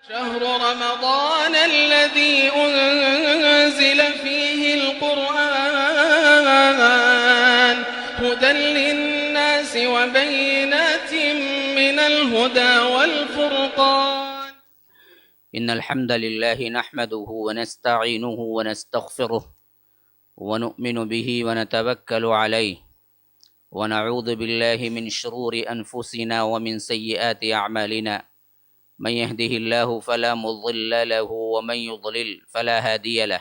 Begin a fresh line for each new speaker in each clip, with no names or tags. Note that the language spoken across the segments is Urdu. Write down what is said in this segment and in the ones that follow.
شهر رمضان الذي أنزل فيه القرآن هدى للناس وبينات من الهدى والفرقان.
إن الحمد لله نحمده ونستعينه ونستغفره ونؤمن به ونتوكل عليه ونعوذ بالله من شرور أنفسنا ومن سيئات أعمالنا من يهده الله فلا مضل له ومن يضلل فلا هادي له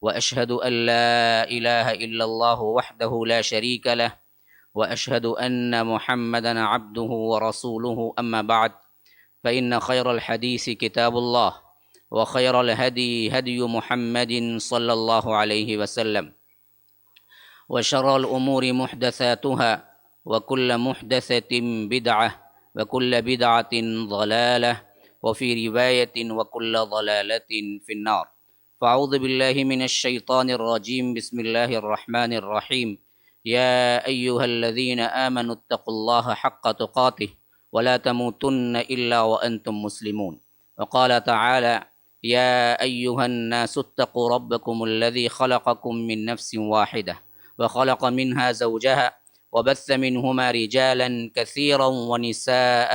وأشهد أن لا إله إلا الله وحده لا شريك له وأشهد أن محمدا عبده ورسوله أما بعد فإن خير الحديث كتاب الله وخير الهدي هدي محمد صلى الله عليه وسلم وشر الأمور محدثاتها وكل محدثة بدعة وكل بدعة ضلالة وفي رواية وكل ضلالة في النار. فأعوذ بالله من الشيطان الرجيم. بسم الله الرحمن الرحيم. يا أيها الذين آمنوا اتقوا الله حق تقاته ولا تموتن إلا وأنتم مسلمون. وقال تعالى: يا أيها الناس اتقوا ربكم الذي خلقكم من نفس واحدة وخلق منها زوجها وبث منهما رجالا كثيرا ونساء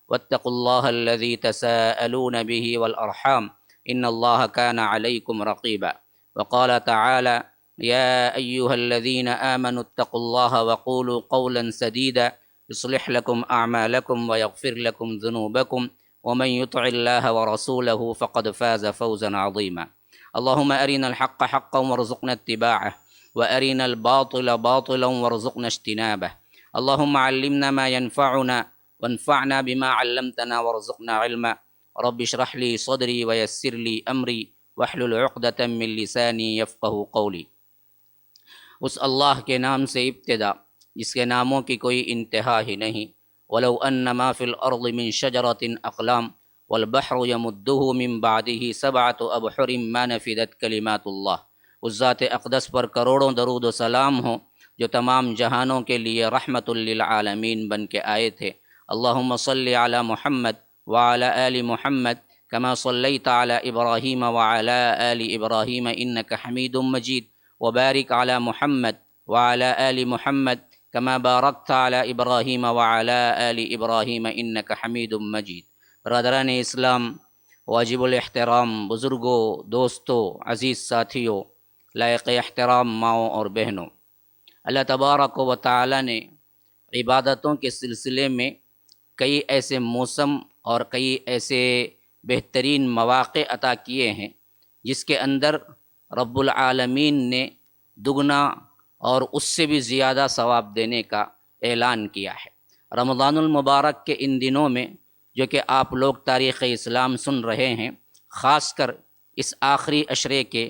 واتقوا الله الذي تساءلون به والأرحام إن الله كان عليكم رقيبا. وقال تعالى: يا أيها الذين آمنوا اتقوا الله وقولوا قولا سديدا يصلح لكم أعمالكم ويغفر لكم ذنوبكم ومن يطع الله ورسوله فقد فاز فوزا عظيما. اللهم أرنا الحق حقا وارزقنا اتباعه وأرنا الباطل باطلا وارزقنا اجتنابه. اللهم علمنا ما ينفعنا وانفعنا بما علمتنا وارزقنا علما. رب اشرح لي صدري ويسر لي أمري واحلل عقدة من لساني يفقه قولي. اس اللہ کے نام سے ابتدا جس کے ناموں کی کوئی انتہا ہی نہیں. ولو ان ما فی الارض من شجرۃ اقلام والبحر یمدہ من بعدہ سبعۃ ابحر ما نفدت کلمات اللہ. اس ذات اقدس پر کروڑوں درود و سلام ہوں جو تمام جہانوں کے لیے رحمت للعالمین بن کے آئے تھے. اللہم صل علی محمد وعلی آل محمد کما صلیت علی ابراہیم وعلی آل ابراہیم انک حمید مجید وبارک علی محمد وعلی آل محمد کما بارکت علی ابراہیم وعلی آل ابراہیم انک حمید مجید. برادران اسلام، واجب الاحترام بزرگوں، دوستوں، عزیز ساتھیوں، لائق احترام ماؤں اور بہنوں، اللہ تبارک و تعالی نے عبادتوں کے سلسلے میں کئی ایسے موسم اور کئی ایسے بہترین مواقع عطا کیے ہیں جس کے اندر رب العالمین نے دگنا اور اس سے بھی زیادہ ثواب دینے کا اعلان کیا ہے. رمضان المبارک کے ان دنوں میں جو کہ آپ لوگ تاریخ اسلام سن رہے ہیں، خاص کر اس آخری عشرے کے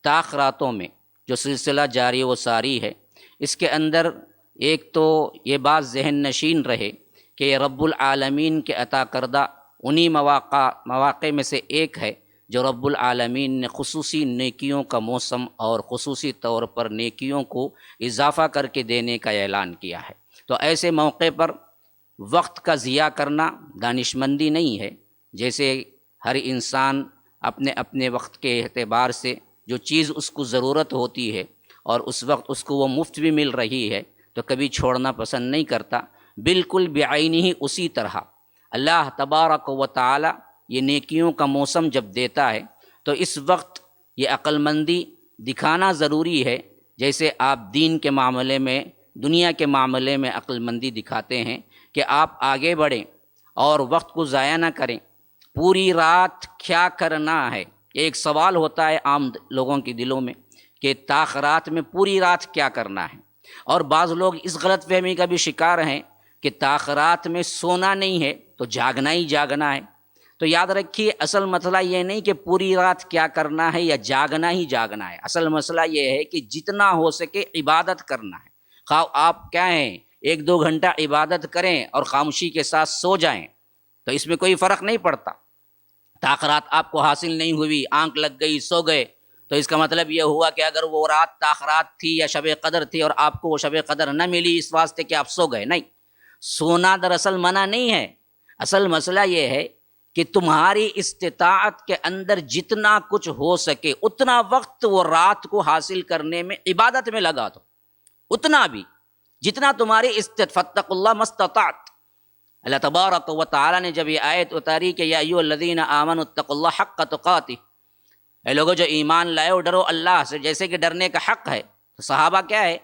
تاخراتوں میں جو سلسلہ جاری و ساری ہے، اس کے اندر ایک تو یہ بات ذہن نشین رہے کہ یہ رب العالمین کے عطا کردہ انہی مواقع میں سے ایک ہے جو رب العالمین نے خصوصی نیکیوں کا موسم اور خصوصی طور پر نیکیوں کو اضافہ کر کے دینے کا اعلان کیا ہے. تو ایسے موقع پر وقت کا ضیاع کرنا دانشمندی نہیں ہے. جیسے ہر انسان اپنے اپنے وقت کے اعتبار سے جو چیز اس کو ضرورت ہوتی ہے اور اس وقت اس کو وہ مفت بھی مل رہی ہے تو کبھی چھوڑنا پسند نہیں کرتا. بالکل بعینہ ہی اسی طرح اللہ تبارک و تعالی یہ نیکیوں کا موسم جب دیتا ہے تو اس وقت یہ عقل مندی دکھانا ضروری ہے. جیسے آپ دین کے معاملے میں، دنیا کے معاملے میں عقل مندی دکھاتے ہیں کہ آپ آگے بڑھیں اور وقت کو ضائع نہ کریں. پوری رات کیا کرنا ہے، ایک سوال ہوتا ہے عام لوگوں کے دلوں میں کہ تاخرات میں پوری رات کیا کرنا ہے. اور بعض لوگ اس غلط فہمی کا بھی شکار ہیں کہ تاخرات میں سونا نہیں ہے تو جاگنا ہی جاگنا ہے. تو یاد رکھیے، اصل مسئلہ یہ نہیں کہ پوری رات کیا کرنا ہے یا جاگنا ہی جاگنا ہے. اصل مسئلہ یہ ہے کہ جتنا ہو سکے عبادت کرنا ہے. خواہ آپ کیا ہیں 1-2 گھنٹہ عبادت کریں اور خاموشی کے ساتھ سو جائیں تو اس میں کوئی فرق نہیں پڑتا. تاخرات آپ کو حاصل نہیں ہوئی، آنکھ لگ گئی، سو گئے، تو اس کا مطلب یہ ہوا کہ اگر وہ رات تاخرات تھی یا شب قدر تھی اور آپ کو وہ شب قدر نہ ملی اس واسطے کہ آپ سو گئے. نہیں، سونا دراصل منع نہیں ہے. اصل مسئلہ یہ ہے کہ تمہاری استطاعت کے اندر جتنا کچھ ہو سکے اتنا وقت وہ رات کو حاصل کرنے میں عبادت میں لگا دو، اتنا بھی جتنا تمہاری فاتقوا اللہ ما استطعت۔ اللہ تبارک و تعالیٰ نے جب یہ آیت اتاری کہ یا ایھا الذین آمنوا اتقوا اللہ حق تقاتہ، اے لوگو جو ایمان لائے ہو ڈرو اللہ سے جیسے کہ ڈرنے کا حق ہے، تو صحابہ کیا ہے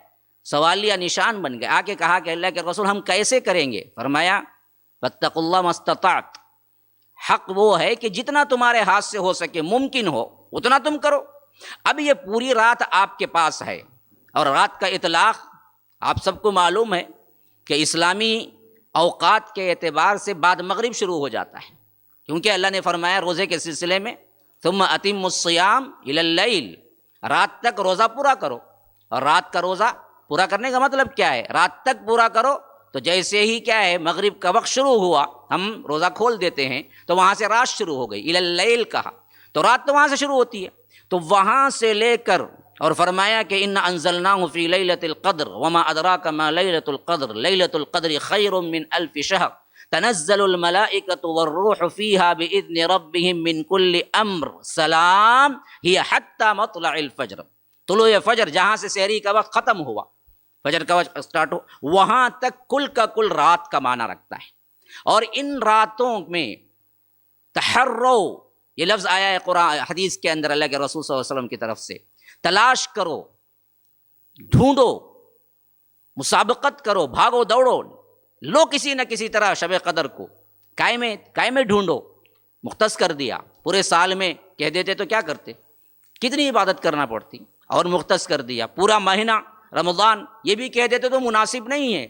سوالیہ نشان بن گئے، آ کے کہا کہ اللہ کے رسول ہم کیسے کریں گے؟ فرمایا فاتقوا اللہ ما استطعت، حق وہ ہے کہ جتنا تمہارے ہاتھ سے ہو سکے ممکن ہو اتنا تم کرو۔ اب یہ پوری رات آپ کے پاس ہے، اور رات کا اطلاق آپ سب کو معلوم ہے کہ اسلامی اوقات کے اعتبار سے بعد مغرب شروع ہو جاتا ہے، کیونکہ اللہ نے فرمایا روزے کے سلسلے میں ثم اتموا الصیام الی اللیل، رات تک روزہ پورا کرو۔ اور رات کا روزہ پورا کرنے کا مطلب کیا ہے؟ رات تک پورا کرو، تو جیسے ہی کیا ہے مغرب کا وقت شروع ہوا ہم روزہ کھول دیتے ہیں تو وہاں سے رات شروع ہو گئی، الی اللیل کہا تو رات تو وہاں سے شروع ہوتی ہے، تو وہاں سے لے کر اور فرمایا کہ انا انزلناہ فی لیلۃ القدر وما ادراک ما لیلۃ القدر لیلۃ القدر خیر من الف شہر تنزل الملائکۃ والروح فیہا باذن ربہم من کل امر سلام ہی حتی مطلع الفجر، طلوع فجر جہاں سے سحری کا وقت ختم ہوا، فجر کا وقت سٹارٹ ہو، وہاں تک کل کا کل رات کا معنی رکھتا ہے۔ اور ان راتوں میں تحرو، یہ لفظ آیا ہے قرآن حدیث کے اندر اللہ کے رسول صلی اللہ علیہ وسلم کی طرف سے، تلاش کرو، ڈھونڈو، مسابقت کرو، بھاگو دوڑو، لو کسی نہ کسی طرح شب قدر کو قائم ڈھونڈو۔ مختص کر دیا، پورے سال میں کہہ دیتے تو کیا کرتے، کتنی عبادت کرنا پڑتی، اور مختص کر دیا پورا مہینہ رمضان، یہ بھی کہہ دیتے تو مناسب نہیں ہے،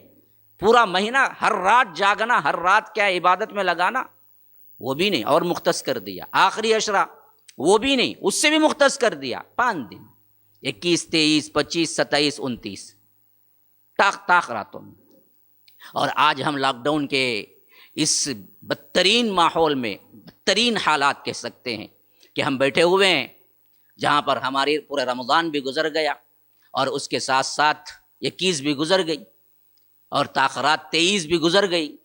پورا مہینہ ہر رات جاگنا، ہر رات کیا عبادت میں لگانا، وہ بھی نہیں، اور مختص کر دیا آخری عشرہ، وہ بھی نہیں، اس سے بھی مختص کر دیا 5 دن، 21 23 25 27 29 طاق راتوں میں۔ اور آج ہم لاک ڈاؤن کے اس بدترین ماحول میں، بدترین حالات کہہ سکتے ہیں کہ ہم بیٹھے ہوئے ہیں جہاں پر ہماری پورا رمضان بھی گزر گیا، اور اس کے ساتھ ساتھ 21 بھی گزر گئی، اور تاخرات 23 بھی گزر گئی،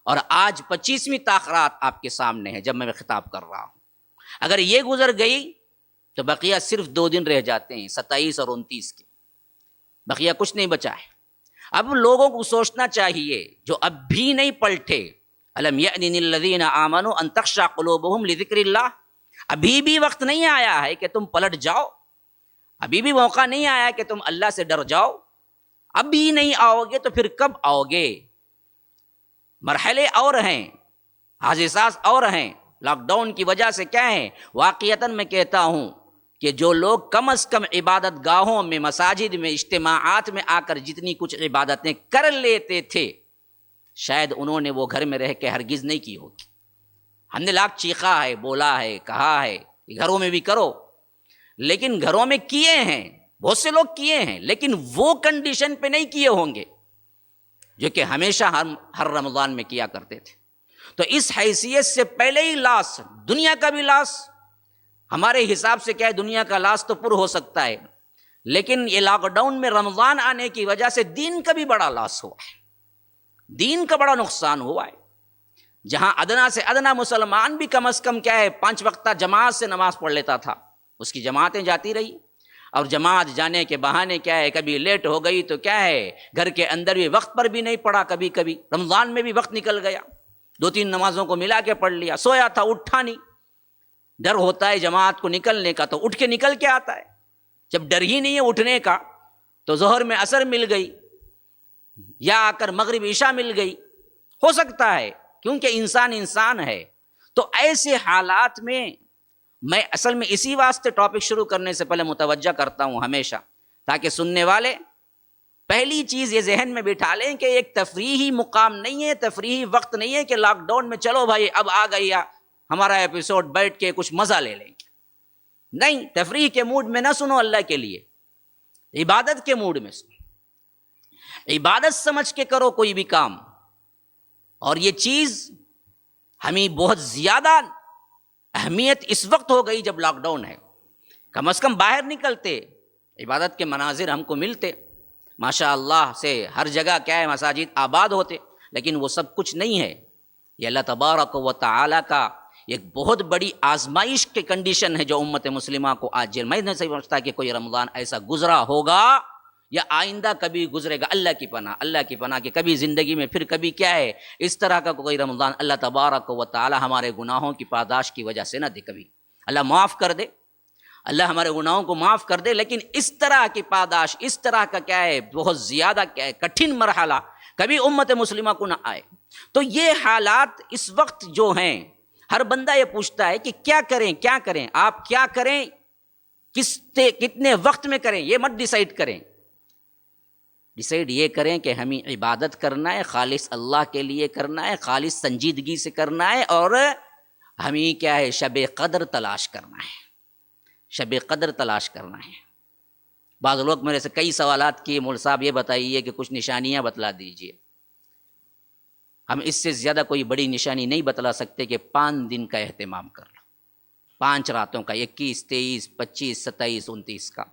اور آج 25ویں تاخرات آپ کے سامنے ہے جب میں خطاب کر رہا ہوں۔ اگر یہ گزر گئی تو بقیہ صرف 2 دن رہ جاتے ہیں، 27 اور 29 کے، بقیہ کچھ نہیں بچا ہے۔ اب لوگوں کو سوچنا چاہیے جو اب بھی نہیں پلٹے، الم یأن للذین آمنوا ان تخشع قلوبہم لذکر اللہ، ابھی بھی وقت نہیں آیا ہے کہ تم پلٹ جاؤ، ابھی بھی موقع نہیں آیا کہ تم اللہ سے ڈر جاؤ، ابھی نہیں آؤ گے تو پھر کب آؤ گے؟ مرحلے اور ہیں، حادثات اور ہیں، لاک ڈاؤن کی وجہ سے کیا ہے، واقعتاً میں کہتا ہوں کہ جو لوگ کم از کم عبادت گاہوں میں، مساجد میں، اجتماعات میں آ کر جتنی کچھ عبادتیں کر لیتے تھے، شاید انہوں نے وہ گھر میں رہ کے ہرگز نہیں کی ہوگی۔ ہم نے لاکھ چیخا ہے، بولا ہے، کہا ہے گھروں میں بھی کرو، لیکن گھروں میں کیے ہیں، بہت سے لوگ کیے ہیں، لیکن وہ کنڈیشن پہ نہیں کیے ہوں گے جو کہ ہمیشہ ہر رمضان میں کیا کرتے تھے۔ تو اس حیثیت سے پہلے ہی لاس، دنیا کا بھی لاس، ہمارے حساب سے کیا ہے دنیا کا لاس تو پر ہو سکتا ہے، لیکن یہ لاک ڈاؤن میں رمضان آنے کی وجہ سے دین کا بھی بڑا لاس ہوا ہے، دین کا بڑا نقصان ہوا ہے۔ جہاں ادنا سے ادنا مسلمان بھی کم از کم کیا ہے 5 وقتہ جماعت سے نماز پڑھ لیتا تھا، اس کی جماعتیں جاتی رہی، اور جماعت جانے کے بہانے کیا ہے کبھی لیٹ ہو گئی تو کیا ہے گھر کے اندر بھی وقت پر بھی نہیں پڑھا، کبھی کبھی رمضان میں بھی وقت نکل گیا، 2-3 نمازوں کو ملا کے پڑھ لیا، سویا تھا اٹھا نہیں، ڈر ہوتا ہے جماعت کو نکلنے کا تو اٹھ کے نکل کے آتا ہے، جب ڈر ہی نہیں ہے اٹھنے کا تو ظہر میں عصر مل گئی یا آ کر مغرب عشاء مل گئی، ہو سکتا ہے کیونکہ انسان ہے۔ تو ایسے حالات میں میں اصل میں اسی واسطے ٹاپک شروع کرنے سے پہلے متوجہ کرتا ہوں ہمیشہ، تاکہ سننے والے پہلی چیز یہ ذہن میں بٹھا لیں کہ ایک تفریحی مقام نہیں ہے، تفریحی وقت نہیں ہے کہ لاک ڈاؤن میں چلو بھائی اب آ گئی ہمارا ایپیسوڈ، بیٹھ کے کچھ مزہ لے لیں گے، نہیں، تفریح کے موڈ میں نہ سنو، اللہ کے لیے عبادت کے موڈ میں سنو، عبادت سمجھ کے کرو کوئی بھی کام۔ اور یہ چیز ہمیں بہت زیادہ اہمیت اس وقت ہو گئی جب لاک ڈاؤن ہے، کم از کم باہر نکلتے، عبادت کے مناظر ہم کو ملتے، ماشاء اللہ سے ہر جگہ کیا ہے مساجد آباد ہوتے، لیکن وہ سب کچھ نہیں ہے، یہ اللہ تبارک و تعالیٰ کا ایک بہت بڑی آزمائش کی کنڈیشن ہے جو امت مسلمہ کو آج جیل. میں نہیں سمجھتا کہ کوئی رمضان ایسا گزرا ہوگا یا آئندہ کبھی گزرے گا. اللہ کی پناہ کہ کبھی زندگی میں پھر کبھی کیا ہے اس طرح کا کوئی رمضان اللہ تبارک و تعالی ہمارے گناہوں کی پاداش کی وجہ سے نہ دے. کبھی اللہ معاف کر دے، اللہ ہمارے گناہوں کو معاف کر دے، لیکن اس طرح کی پاداش، اس طرح کا کیا ہے بہت زیادہ کیا ہے کٹھن مرحلہ کبھی امت مسلمہ کو نہ آئے. تو یہ حالات اس وقت جو ہیں، ہر بندہ یہ پوچھتا ہے کہ کیا کریں. آپ کیا کریں، کتنے وقت میں کریں، یہ مت ڈیسائیڈ کریں. ڈیسائیڈ یہ کریں کہ ہمیں عبادت کرنا ہے، خالص اللہ کے لیے کرنا ہے، خالص سنجیدگی سے کرنا ہے، اور ہمیں کیا ہے شب قدر تلاش کرنا ہے. شب قدر تلاش کرنا ہے. بعض لوگ میرے سے کئی سوالات کیے، مول صاحب یہ بتائیے کہ کچھ نشانیاں بتلا دیجئے. ہم اس سے زیادہ کوئی بڑی نشانی نہیں بتلا سکتے کہ 5 دن کا اہتمام کر لو، 5 راتوں کا، 21، 23، 25، 27، 29 کا.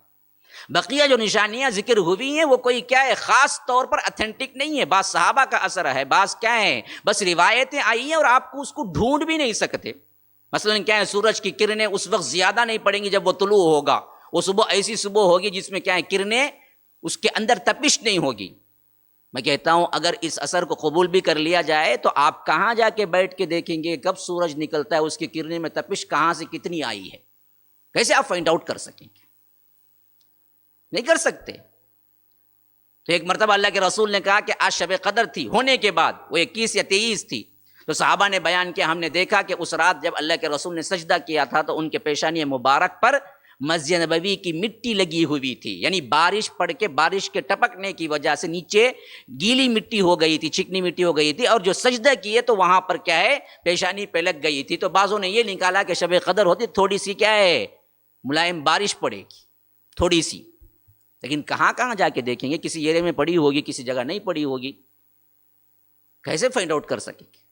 بقیہ جو نشانیاں ذکر ہوئی ہیں وہ کوئی کیا ہے خاص طور پر اتھینٹک نہیں ہے. بعض صحابہ کا اثر ہے، بعض کیا ہے بس روایتیں آئی ہیں اور آپ کو اس کو ڈھونڈ بھی نہیں سکتے. مثلا کیا ہے سورج کی کرنیں اس وقت زیادہ نہیں پڑیں گی جب وہ طلوع ہوگا. وہ صبح ایسی صبح ہوگی جس میں کیا ہے کرنیں اس کے اندر تپش نہیں ہوگی. میں کہتا ہوں اگر اس اثر کو قبول بھی کر لیا جائے تو آپ کہاں جا کے بیٹھ کے دیکھیں گے کب سورج نکلتا ہے، اس کی کرنیں میں تپش کہاں سے کتنی آئی ہے، کیسے آپ فائنڈ آؤٹ کر سکیں گے؟ نہیں کر سکتے. تو ایک مرتبہ اللہ کے رسول نے کہا کہ آج شب قدر تھی، ہونے کے بعد وہ 21 یا 23 تھی. تو صحابہ نے بیان کیا ہم نے دیکھا کہ اس رات جب اللہ کے رسول نے سجدہ کیا تھا تو ان کے پیشانی مبارک پر مسجد نبوی کی مٹی لگی ہوئی تھی. یعنی بارش پڑ کے بارش کے ٹپکنے کی وجہ سے نیچے گیلی مٹی ہو گئی تھی، چکنی مٹی ہو گئی تھی، اور جو سجدہ کیے تو وہاں پر کیا ہے پیشانی پہ لگ گئی تھی. تو بعضوں نے یہ نکالا کہ شب قدر ہوتی تھوڑی سی کیا ہے ملائم بارش پڑے گی تھوڑی سی. لیکن کہاں جا کے دیکھیں گے؟ کسی ایرے میں پڑی ہوگی، کسی جگہ نہیں پڑی ہوگی، کیسے فائنڈ آؤٹ کر سکیں گے؟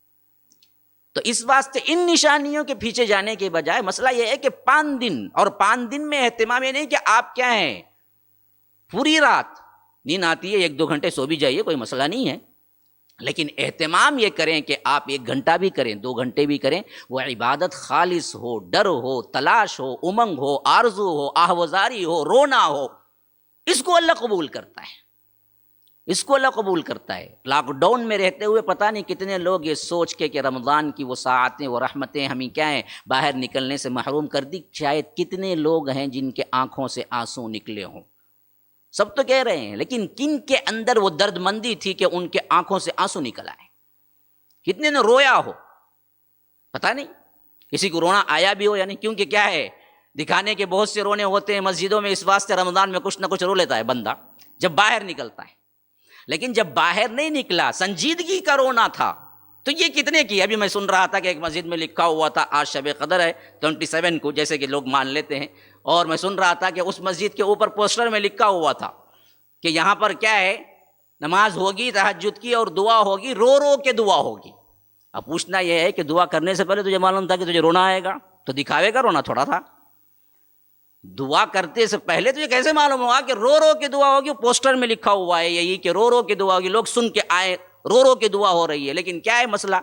تو اس واسطے ان نشانیوں کے پیچھے جانے کے بجائے مسئلہ یہ ہے کہ 5 دن، اور 5 دن میں اہتمام یہ نہیں کہ آپ کیا ہیں پوری رات نیند آتی ہے 1-2 گھنٹے سو بھی جائیے، کوئی مسئلہ نہیں ہے، لیکن اہتمام یہ کریں کہ آپ 1 گھنٹہ بھی کریں، 2 گھنٹے بھی کریں، وہ عبادت خالص ہو، ڈر ہو، تلاش ہو، امنگ ہو، آرزو ہو، آہوازاری ہو، رونا ہو. اس کو اللہ قبول کرتا ہے، اس کو اللہ قبول کرتا ہے. لاک ڈاؤن میں رہتے ہوئے پتہ نہیں کتنے لوگ یہ سوچ کے کہ رمضان کی وہ ساعتیں وہ رحمتیں ہمیں کیا ہیں باہر نکلنے سے محروم کر دی. شاید کتنے لوگ ہیں جن کے آنکھوں سے آنسو نکلے ہوں. سب تو کہہ رہے ہیں، لیکن کن کے اندر وہ درد مندی تھی کہ ان کے آنکھوں سے آنسو نکل آئے؟ کتنے نے رویا ہو پتہ نہیں، کسی کو رونا آیا بھی ہو یا نہیں. کیونکہ کیا ہے دکھانے کے بہت سے رونے ہوتے ہیں مسجدوں میں، اس واسطے رمضان میں کچھ نہ کچھ رو لیتا ہے بندہ جب باہر نکلتا ہے. لیکن جب باہر نہیں نکلا، سنجیدگی کا رونا تھا، تو یہ کتنے کی؟ ابھی میں سن رہا تھا کہ ایک مسجد میں لکھا ہوا تھا آج شب قدر ہے 27 کو، جیسے کہ لوگ مان لیتے ہیں. اور میں سن رہا تھا کہ اس مسجد کے اوپر پوسٹر میں لکھا ہوا تھا کہ یہاں پر کیا ہے نماز ہوگی تہجد کی اور دعا ہوگی، رو رو کے دعا ہوگی. اب پوچھنا یہ ہے کہ دعا کرنے سے پہلے تجھے معلوم تھا کہ تجھے رونا آئے گا؟ تو دکھاوے کا رونا تھوڑا تھا. دعا کرتے سے پہلے تجھے کیسے معلوم ہوا کہ رو رو کے دعا ہوگی؟ پوسٹر میں لکھا ہوا ہے یہی کہ رو رو کے دعا ہوگی، لوگ سن کے آئے رو رو کے دعا ہو رہی ہے. لیکن کیا ہے مسئلہ؟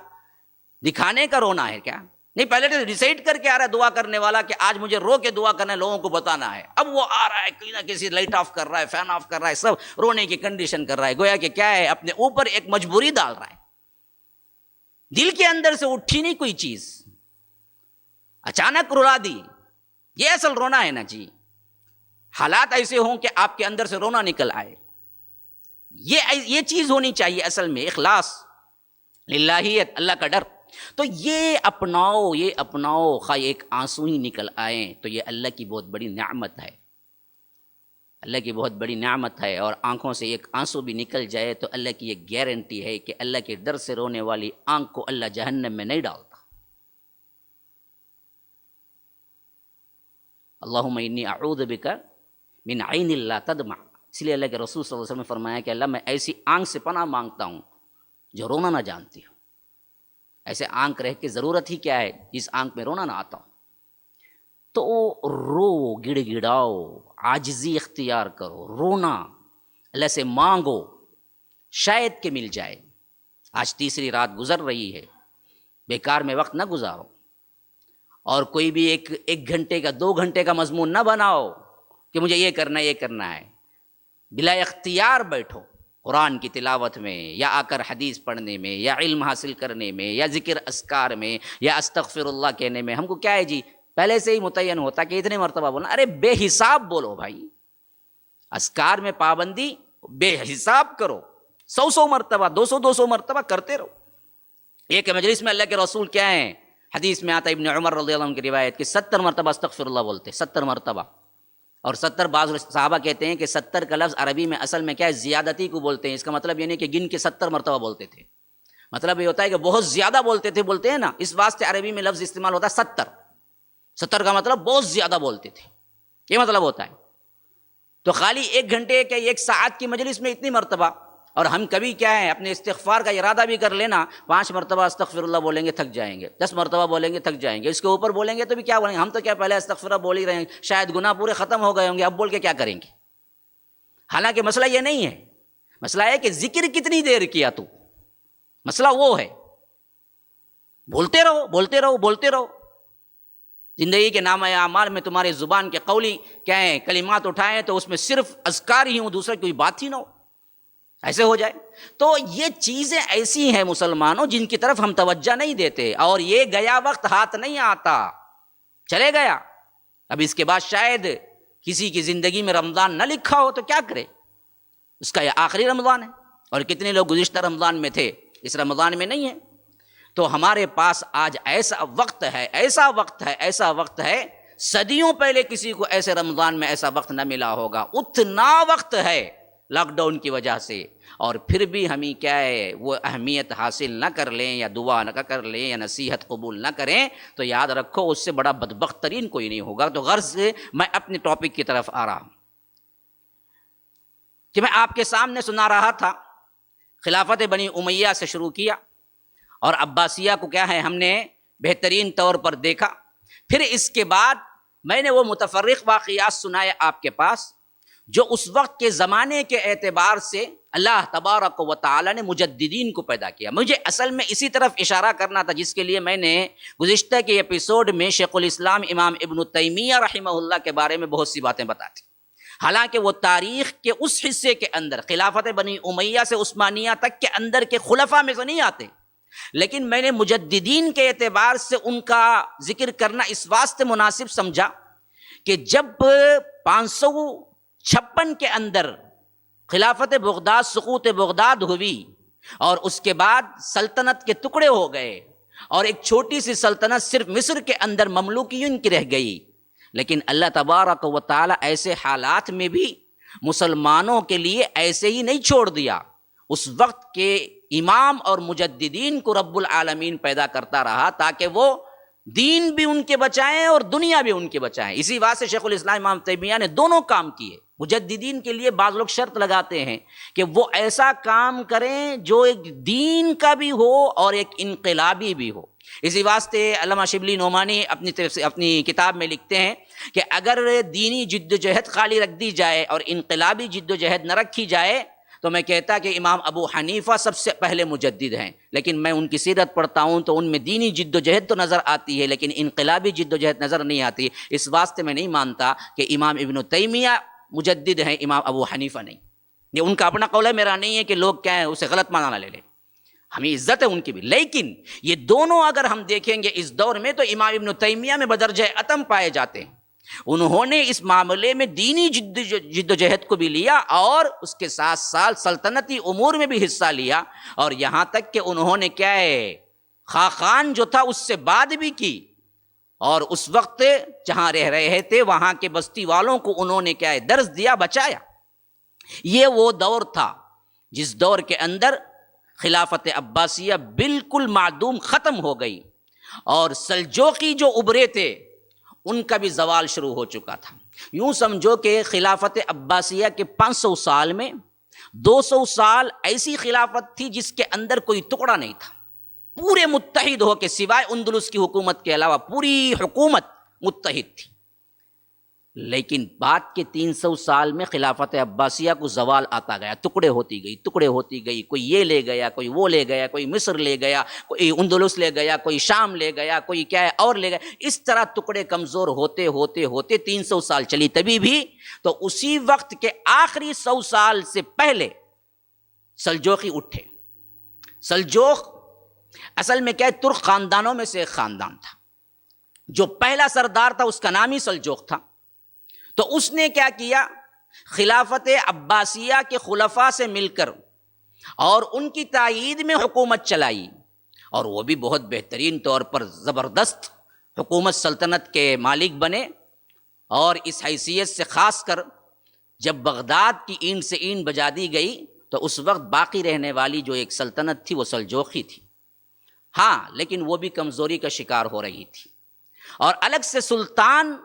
دکھانے کا رونا ہے کیا؟ نہیں، پہلے تو ڈیسائیڈ کر کے آ رہا ہے دعا کرنے والا کہ آج مجھے رو کے دعا کرنا ہے، لوگوں کو بتانا ہے. اب وہ آ رہا ہے کہیں نہ کسی لائٹ آف کر رہا ہے، فین آف کر رہا ہے، سب رونے کی کنڈیشن کر رہا ہے. گویا کہ کیا ہے اپنے اوپر ایک مجبوری ڈال رہا ہے. دل کے اندر سے اٹھی نہیں کوئی چیز، اچانک رلا دی. یہ اصل رونا ہے نا جی. حالات ایسے ہوں کہ آپ کے اندر سے رونا نکل آئے، یہ چیز ہونی چاہیے اصل میں، اخلاص، للہیت، اللہ کا ڈر. تو یہ اپناؤ خواہ ایک آنسو ہی نکل آئیں تو یہ اللہ کی بہت بڑی نعمت ہے، اللہ کی بہت بڑی نعمت ہے. اور آنکھوں سے ایک آنسو بھی نکل جائے تو اللہ کی یہ گارنٹی ہے کہ اللہ کے ڈر سے رونے والی آنکھ کو اللہ جہنم میں نہیں ڈالتا. اللہم انی اعوذ بک من عین لا تدمع. اس لیے اللہ کے رسول صلی اللہ علیہ وسلم نے فرمایا کہ اللہ میں ایسی آنکھ سے پناہ مانگتا ہوں جو رونا نہ جانتی ہو. ایسے آنکھ رہ کے ضرورت ہی کیا ہے جس آنکھ میں رونا نہ آتا ہو. تو رو، گڑ گڑاؤ، عاجزی اختیار کرو، رونا اللہ سے مانگو، شاید کہ مل جائے. آج تیسری رات گزر رہی ہے، بیکار میں وقت نہ گزارو. اور کوئی بھی ایک گھنٹے کا 2 گھنٹے کا مضمون نہ بناؤ کہ مجھے یہ کرنا ہے. بلا اختیار بیٹھو قرآن کی تلاوت میں یا آ کر حدیث پڑھنے میں یا علم حاصل کرنے میں یا ذکر اذکار میں یا استغفر اللہ کہنے میں. ہم کو کیا ہے جی پہلے سے ہی متعین ہوتا کہ اتنے مرتبہ بولنا. ارے بے حساب بولو بھائی, اذکار میں پابندی بے حساب کرو, 100 مرتبہ 200 مرتبہ کرتے رہو. ایک مجلس میں اللہ کے رسول کیا ہیں, حدیث میں آتا ہے ابن عمر رضی اللہ عنہ کی روایت کہ 70 مرتبہ استغفر اللہ بولتے, 70 مرتبہ. اور 70 بعض صحابہ کہتے ہیں کہ 70 کا لفظ عربی میں اصل میں کیا ہے, زیادتی کو بولتے ہیں. اس کا مطلب یہ نہیں کہ گن کے 70 مرتبہ بولتے تھے, مطلب یہ ہوتا ہے کہ بہت زیادہ بولتے ہیں نا, اس واسطے عربی میں لفظ استعمال ہوتا ہے 70. 70 کا مطلب بہت زیادہ بولتے تھے, یہ مطلب ہوتا ہے. تو خالی 1 گھنٹے کے 1 ساعت کی مجلس میں اتنی مرتبہ. اور ہم کبھی کیا ہے اپنے استغفار کا ارادہ بھی کر لینا, 5 مرتبہ استغفر اللہ بولیں گے تھک جائیں گے, 10 مرتبہ بولیں گے تھک جائیں گے, اس کے اوپر بولیں گے تو بھی کیا بولیں گے, ہم تو کیا پہلے استغفر اللہ بول ہی رہے ہیں, شاید گناہ پورے ختم ہو گئے ہوں گے, اب بول کے کیا کریں گے. حالانکہ مسئلہ یہ نہیں ہے, مسئلہ ہے کہ ذکر کتنی دیر کیا تو, مسئلہ وہ ہے. بولتے رہو. زندگی کے نامہ اعمال میں تمہاری زبان کے قولی کیا ہیں کلمات اٹھائیں تو اس میں صرف اذکار ہی ہوں, دوسرا کوئی بات ہی نہ ہو, ایسے ہو جائے. تو یہ چیزیں ایسی ہیں مسلمانوں جن کی طرف ہم توجہ نہیں دیتے, اور یہ گیا وقت ہاتھ نہیں آتا, چلے گیا. اب اس کے بعد شاید کسی کی زندگی میں رمضان نہ لکھا ہو تو کیا کرے, اس کا یہ آخری رمضان ہے, اور کتنے لوگ گزشتہ رمضان میں تھے, اس رمضان میں نہیں ہے. تو ہمارے پاس آج ایسا وقت ہے صدیوں پہلے کسی کو ایسے رمضان میں ایسا وقت نہ ملا ہوگا, اتنا وقت ہے لاک ڈاؤن کی وجہ سے. اور پھر بھی ہمیں کیا ہے وہ اہمیت حاصل نہ کر لیں یا دعا نہ کر لیں یا نصیحت قبول نہ کریں, تو یاد رکھو اس سے بڑا بدبخت ترین کوئی نہیں ہوگا. تو غرض میں اپنے ٹاپک کی طرف آ رہا ہوں کہ میں آپ کے سامنے سنا رہا تھا, خلافت بنی امیہ سے شروع کیا اور عباسیہ کو کیا ہے ہم نے بہترین طور پر دیکھا. پھر اس کے بعد میں نے وہ متفرق واقعات سنائے آپ کے پاس جو اس وقت کے زمانے کے اعتبار سے اللہ تبارک و تعالی نے مجددین کو پیدا کیا. مجھے اصل میں اسی طرف اشارہ کرنا تھا جس کے لیے میں نے گزشتہ کے ایپیسوڈ میں شیخ الاسلام امام ابن تیمیہ رحمہ اللہ کے بارے میں بہت سی باتیں بتاتی. حالانکہ وہ تاریخ کے اس حصے کے اندر خلافت بنی امیہ سے عثمانیہ تک کے اندر کے خلفاء میں سے نہیں آتے, لیکن میں نے مجددین کے اعتبار سے ان کا ذکر کرنا اس واسطے مناسب سمجھا کہ جب 556 کے اندر خلافت بغداد سقوط بغداد ہوئی اور اس کے بعد سلطنت کے ٹکڑے ہو گئے اور ایک چھوٹی سی سلطنت صرف مصر کے اندر مملوکیوں کی رہ گئی, لیکن اللہ تبارک و تعالی ایسے حالات میں بھی مسلمانوں کے لیے ایسے ہی نہیں چھوڑ دیا. اس وقت کے امام اور مجددین کو رب العالمین پیدا کرتا رہا تاکہ وہ دین بھی ان کے بچائیں اور دنیا بھی ان کے بچائیں. اسی واسطے شیخ الاسلام امام تیمیہ نے دونوں کام کیے. مجددین کے لیے بعض لوگ شرط لگاتے ہیں کہ وہ ایسا کام کریں جو ایک دین کا بھی ہو اور ایک انقلابی بھی ہو. اسی واسطے علامہ شبلی نعمانی اپنی کتاب میں لکھتے ہیں کہ اگر دینی جد و جہد خالی رکھ دی جائے اور انقلابی جد و جہد نہ رکھی جائے تو میں کہتا کہ امام ابو حنیفہ سب سے پہلے مجدد ہیں, لیکن میں ان کی سیرت پڑھتا ہوں تو ان میں دینی جد و جہد تو نظر آتی ہے لیکن انقلابی جد و جہد نظر نہیں آتی. اس واسطے میں نہیں مانتا کہ امام ابن تیمیہ مجدد ہیں, امام ابو حنیفہ نہیں. یہ ان کا اپنا قول ہے, میرا نہیں ہے کہ لوگ کیا ہیں اسے غلط معنی نہ لے لیں, ہمیں عزت ہے ان کی بھی. لیکن یہ دونوں اگر ہم دیکھیں گے اس دور میں تو امام ابن تیمیہ میں بدرجہ اتم پائے جاتے ہیں. انہوں نے اس معاملے میں دینی جد و جہد کو بھی لیا اور اس کے ساتھ ساتھ سلطنتی امور میں بھی حصہ لیا, اور یہاں تک کہ انہوں نے کیا ہے خاقان جو تھا اس سے بعد بھی کی, اور اس وقت جہاں رہ رہے تھے وہاں کے بستی والوں کو انہوں نے کیا ہے درس دیا, بچایا. یہ وہ دور تھا جس دور کے اندر خلافت عباسیہ بالکل معدوم ختم ہو گئی اور سلجوقی جو ابھرے تھے ان کا بھی زوال شروع ہو چکا تھا. یوں سمجھو کہ خلافت عباسیہ کے 500 سال میں 200 سال ایسی خلافت تھی جس کے اندر کوئی ٹکڑا نہیں تھا, پورے متحد ہو کے سوائے اندلس کی حکومت کے علاوہ پوری حکومت متحد تھی. لیکن بعد کے 300 سال میں خلافت عباسیہ کو زوال آتا گیا، ٹکڑے ہوتی گئی، کوئی یہ لے گیا، کوئی وہ لے گیا، کوئی مصر لے گیا، کوئی اندلس لے گیا، کوئی شام لے گیا، کوئی کیا ہے اور لے گیا، اس طرح ٹکڑے کمزور ہوتے ہوتے ہوتے 300 سال چلی. تبھی بھی تو اسی وقت کے آخری 100 سال سے پہلے سلجوقی اٹھے. سلجوق اصل میں کیا ہے، ترک خاندانوں میں سے ایک خاندان تھا. جو پہلا سردار تھا اس کا نام ہی سلجوق تھا. تو اس نے کیا کیا، خلافت عباسیہ کے خلفاء سے مل کر اور ان کی تائید میں حکومت چلائی، اور وہ بھی بہت بہترین طور پر زبردست حکومت سلطنت کے مالک بنے. اور اس حیثیت سے خاص کر جب بغداد کی اینٹ سے اینٹ بجا دی گئی تو اس وقت باقی رہنے والی جو ایک سلطنت تھی وہ سلجوقی تھی. ہاں لیکن وہ بھی کمزوری کا شکار ہو رہی تھی. اور الگ سے سلطان،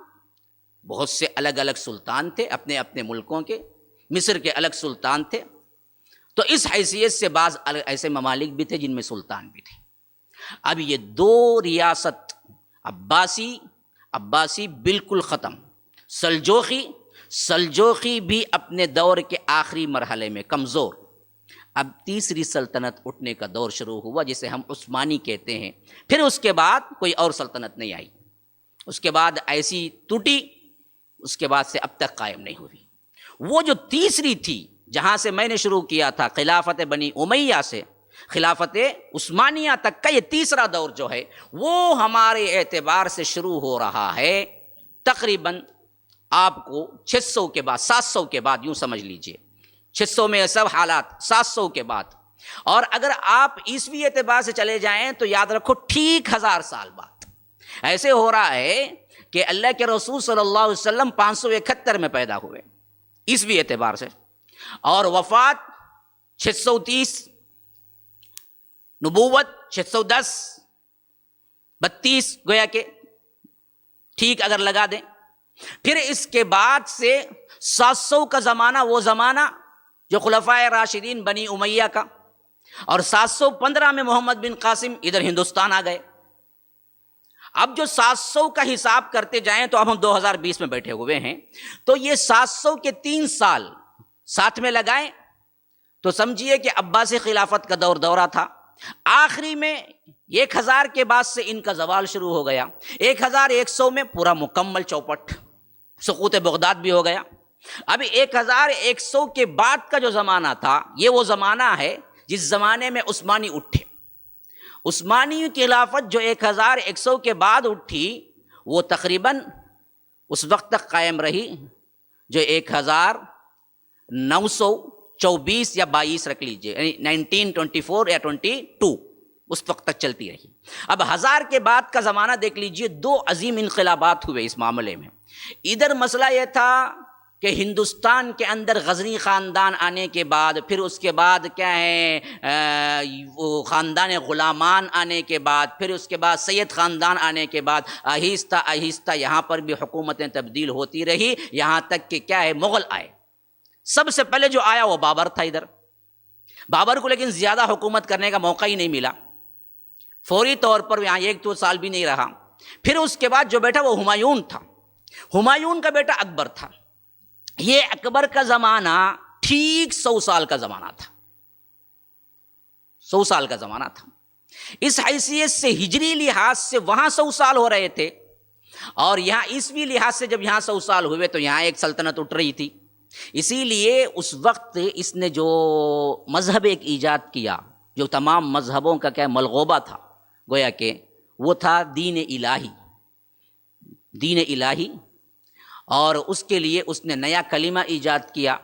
بہت سے الگ الگ سلطان تھے اپنے اپنے ملکوں کے. مصر کے الگ سلطان تھے. تو اس حیثیت سے بعض ایسے ممالک بھی تھے جن میں سلطان بھی تھے. اب یہ دو ریاست عباسی بالکل ختم. سلجوقی بھی اپنے دور کے آخری مرحلے میں کمزور. اب تیسری سلطنت اٹھنے کا دور شروع ہوا جسے ہم عثمانی کہتے ہیں. پھر اس کے بعد کوئی اور سلطنت نہیں آئی. اس کے بعد ایسی ٹوٹی، اس کے بعد سے اب تک قائم نہیں ہوئی. وہ جو تیسری تھی جہاں سے میں نے شروع کیا تھا، خلافت بنی امیہ سے خلافت عثمانیہ تک کا یہ تیسرا دور جو ہے وہ ہمارے اعتبار سے شروع ہو رہا ہے تقریباً آپ کو 600 کے بعد، 700 کے بعد، یوں سمجھ لیجئے 600 میں یہ سب حالات، 700 کے بعد. اور اگر آپ عیسوی اعتبار سے چلے جائیں تو یاد رکھو ٹھیک 1000 سال بعد. ایسے ہو رہا ہے کہ اللہ کے رسول صلی اللہ علیہ وسلم 571 میں پیدا ہوئے عیسوی اعتبار سے، اور وفات 630، نبوت 610، 32 گویا کہ ٹھیک اگر لگا دیں. پھر اس کے بعد سے 700 کا زمانہ، وہ زمانہ جو خلفائے راشدین بنی امیہ کا، اور 715 میں محمد بن قاسم ادھر ہندوستان آ گئے. اب جو 700 کا حساب کرتے جائیں تو اب ہم 2020 میں بیٹھے ہوئے ہیں، تو یہ 700 کے 3 سال ساتھ میں لگائیں تو سمجھیے کہ عباسی خلافت کا دورہ تھا. آخری میں 1000 کے بعد سے ان کا زوال شروع ہو گیا. 1100 میں پورا مکمل چوپٹ، سقوط بغداد بھی ہو گیا. اب 1100 کے بعد کا جو زمانہ تھا یہ وہ زمانہ ہے جس زمانے میں عثمانی اٹھے. عثمانی خلافت جو 1100 کے بعد اٹھی وہ تقریباً اس وقت تک قائم رہی جو 1924 یا 22 رکھ لیجئے، یعنی 1924 یا 22 اس وقت تک چلتی رہی. اب 1000 کے بعد کا زمانہ دیکھ لیجئے، 2 عظیم انقلابات ہوئے اس معاملے میں. ادھر مسئلہ یہ تھا کہ ہندوستان کے اندر غزنی خاندان آنے کے بعد، پھر اس کے بعد کیا ہے وہ خاندان غلامان آنے کے بعد، پھر اس کے بعد سید خاندان آنے کے بعد آہستہ آہستہ یہاں پر بھی حکومتیں تبدیل ہوتی رہی، یہاں تک کہ کیا ہے مغل آئے. سب سے پہلے جو آیا وہ بابر تھا. ادھر بابر کو لیکن زیادہ حکومت کرنے کا موقع ہی نہیں ملا، فوری طور پر یہاں 1-2 سال بھی نہیں رہا. پھر اس کے بعد جو بیٹا وہ ہمایون تھا. ہمایون کا بیٹا اکبر تھا. یہ اکبر کا زمانہ ٹھیک 100 سال کا زمانہ تھا. 100 سال کا زمانہ تھا. اس حیثیت سے ہجری لحاظ سے وہاں 100 سال ہو رہے تھے، اور یہاں عیسوی لحاظ سے جب یہاں 100 سال ہوئے تو یہاں ایک سلطنت اٹھ رہی تھی. اسی لیے اس وقت اس نے جو مذہب ایک ایجاد کیا جو تمام مذہبوں کا کیا ملغوبہ تھا، گویا کہ وہ تھا دین الہی. اور اس کے لیے اس نے نیا کلمہ ایجاد کیا،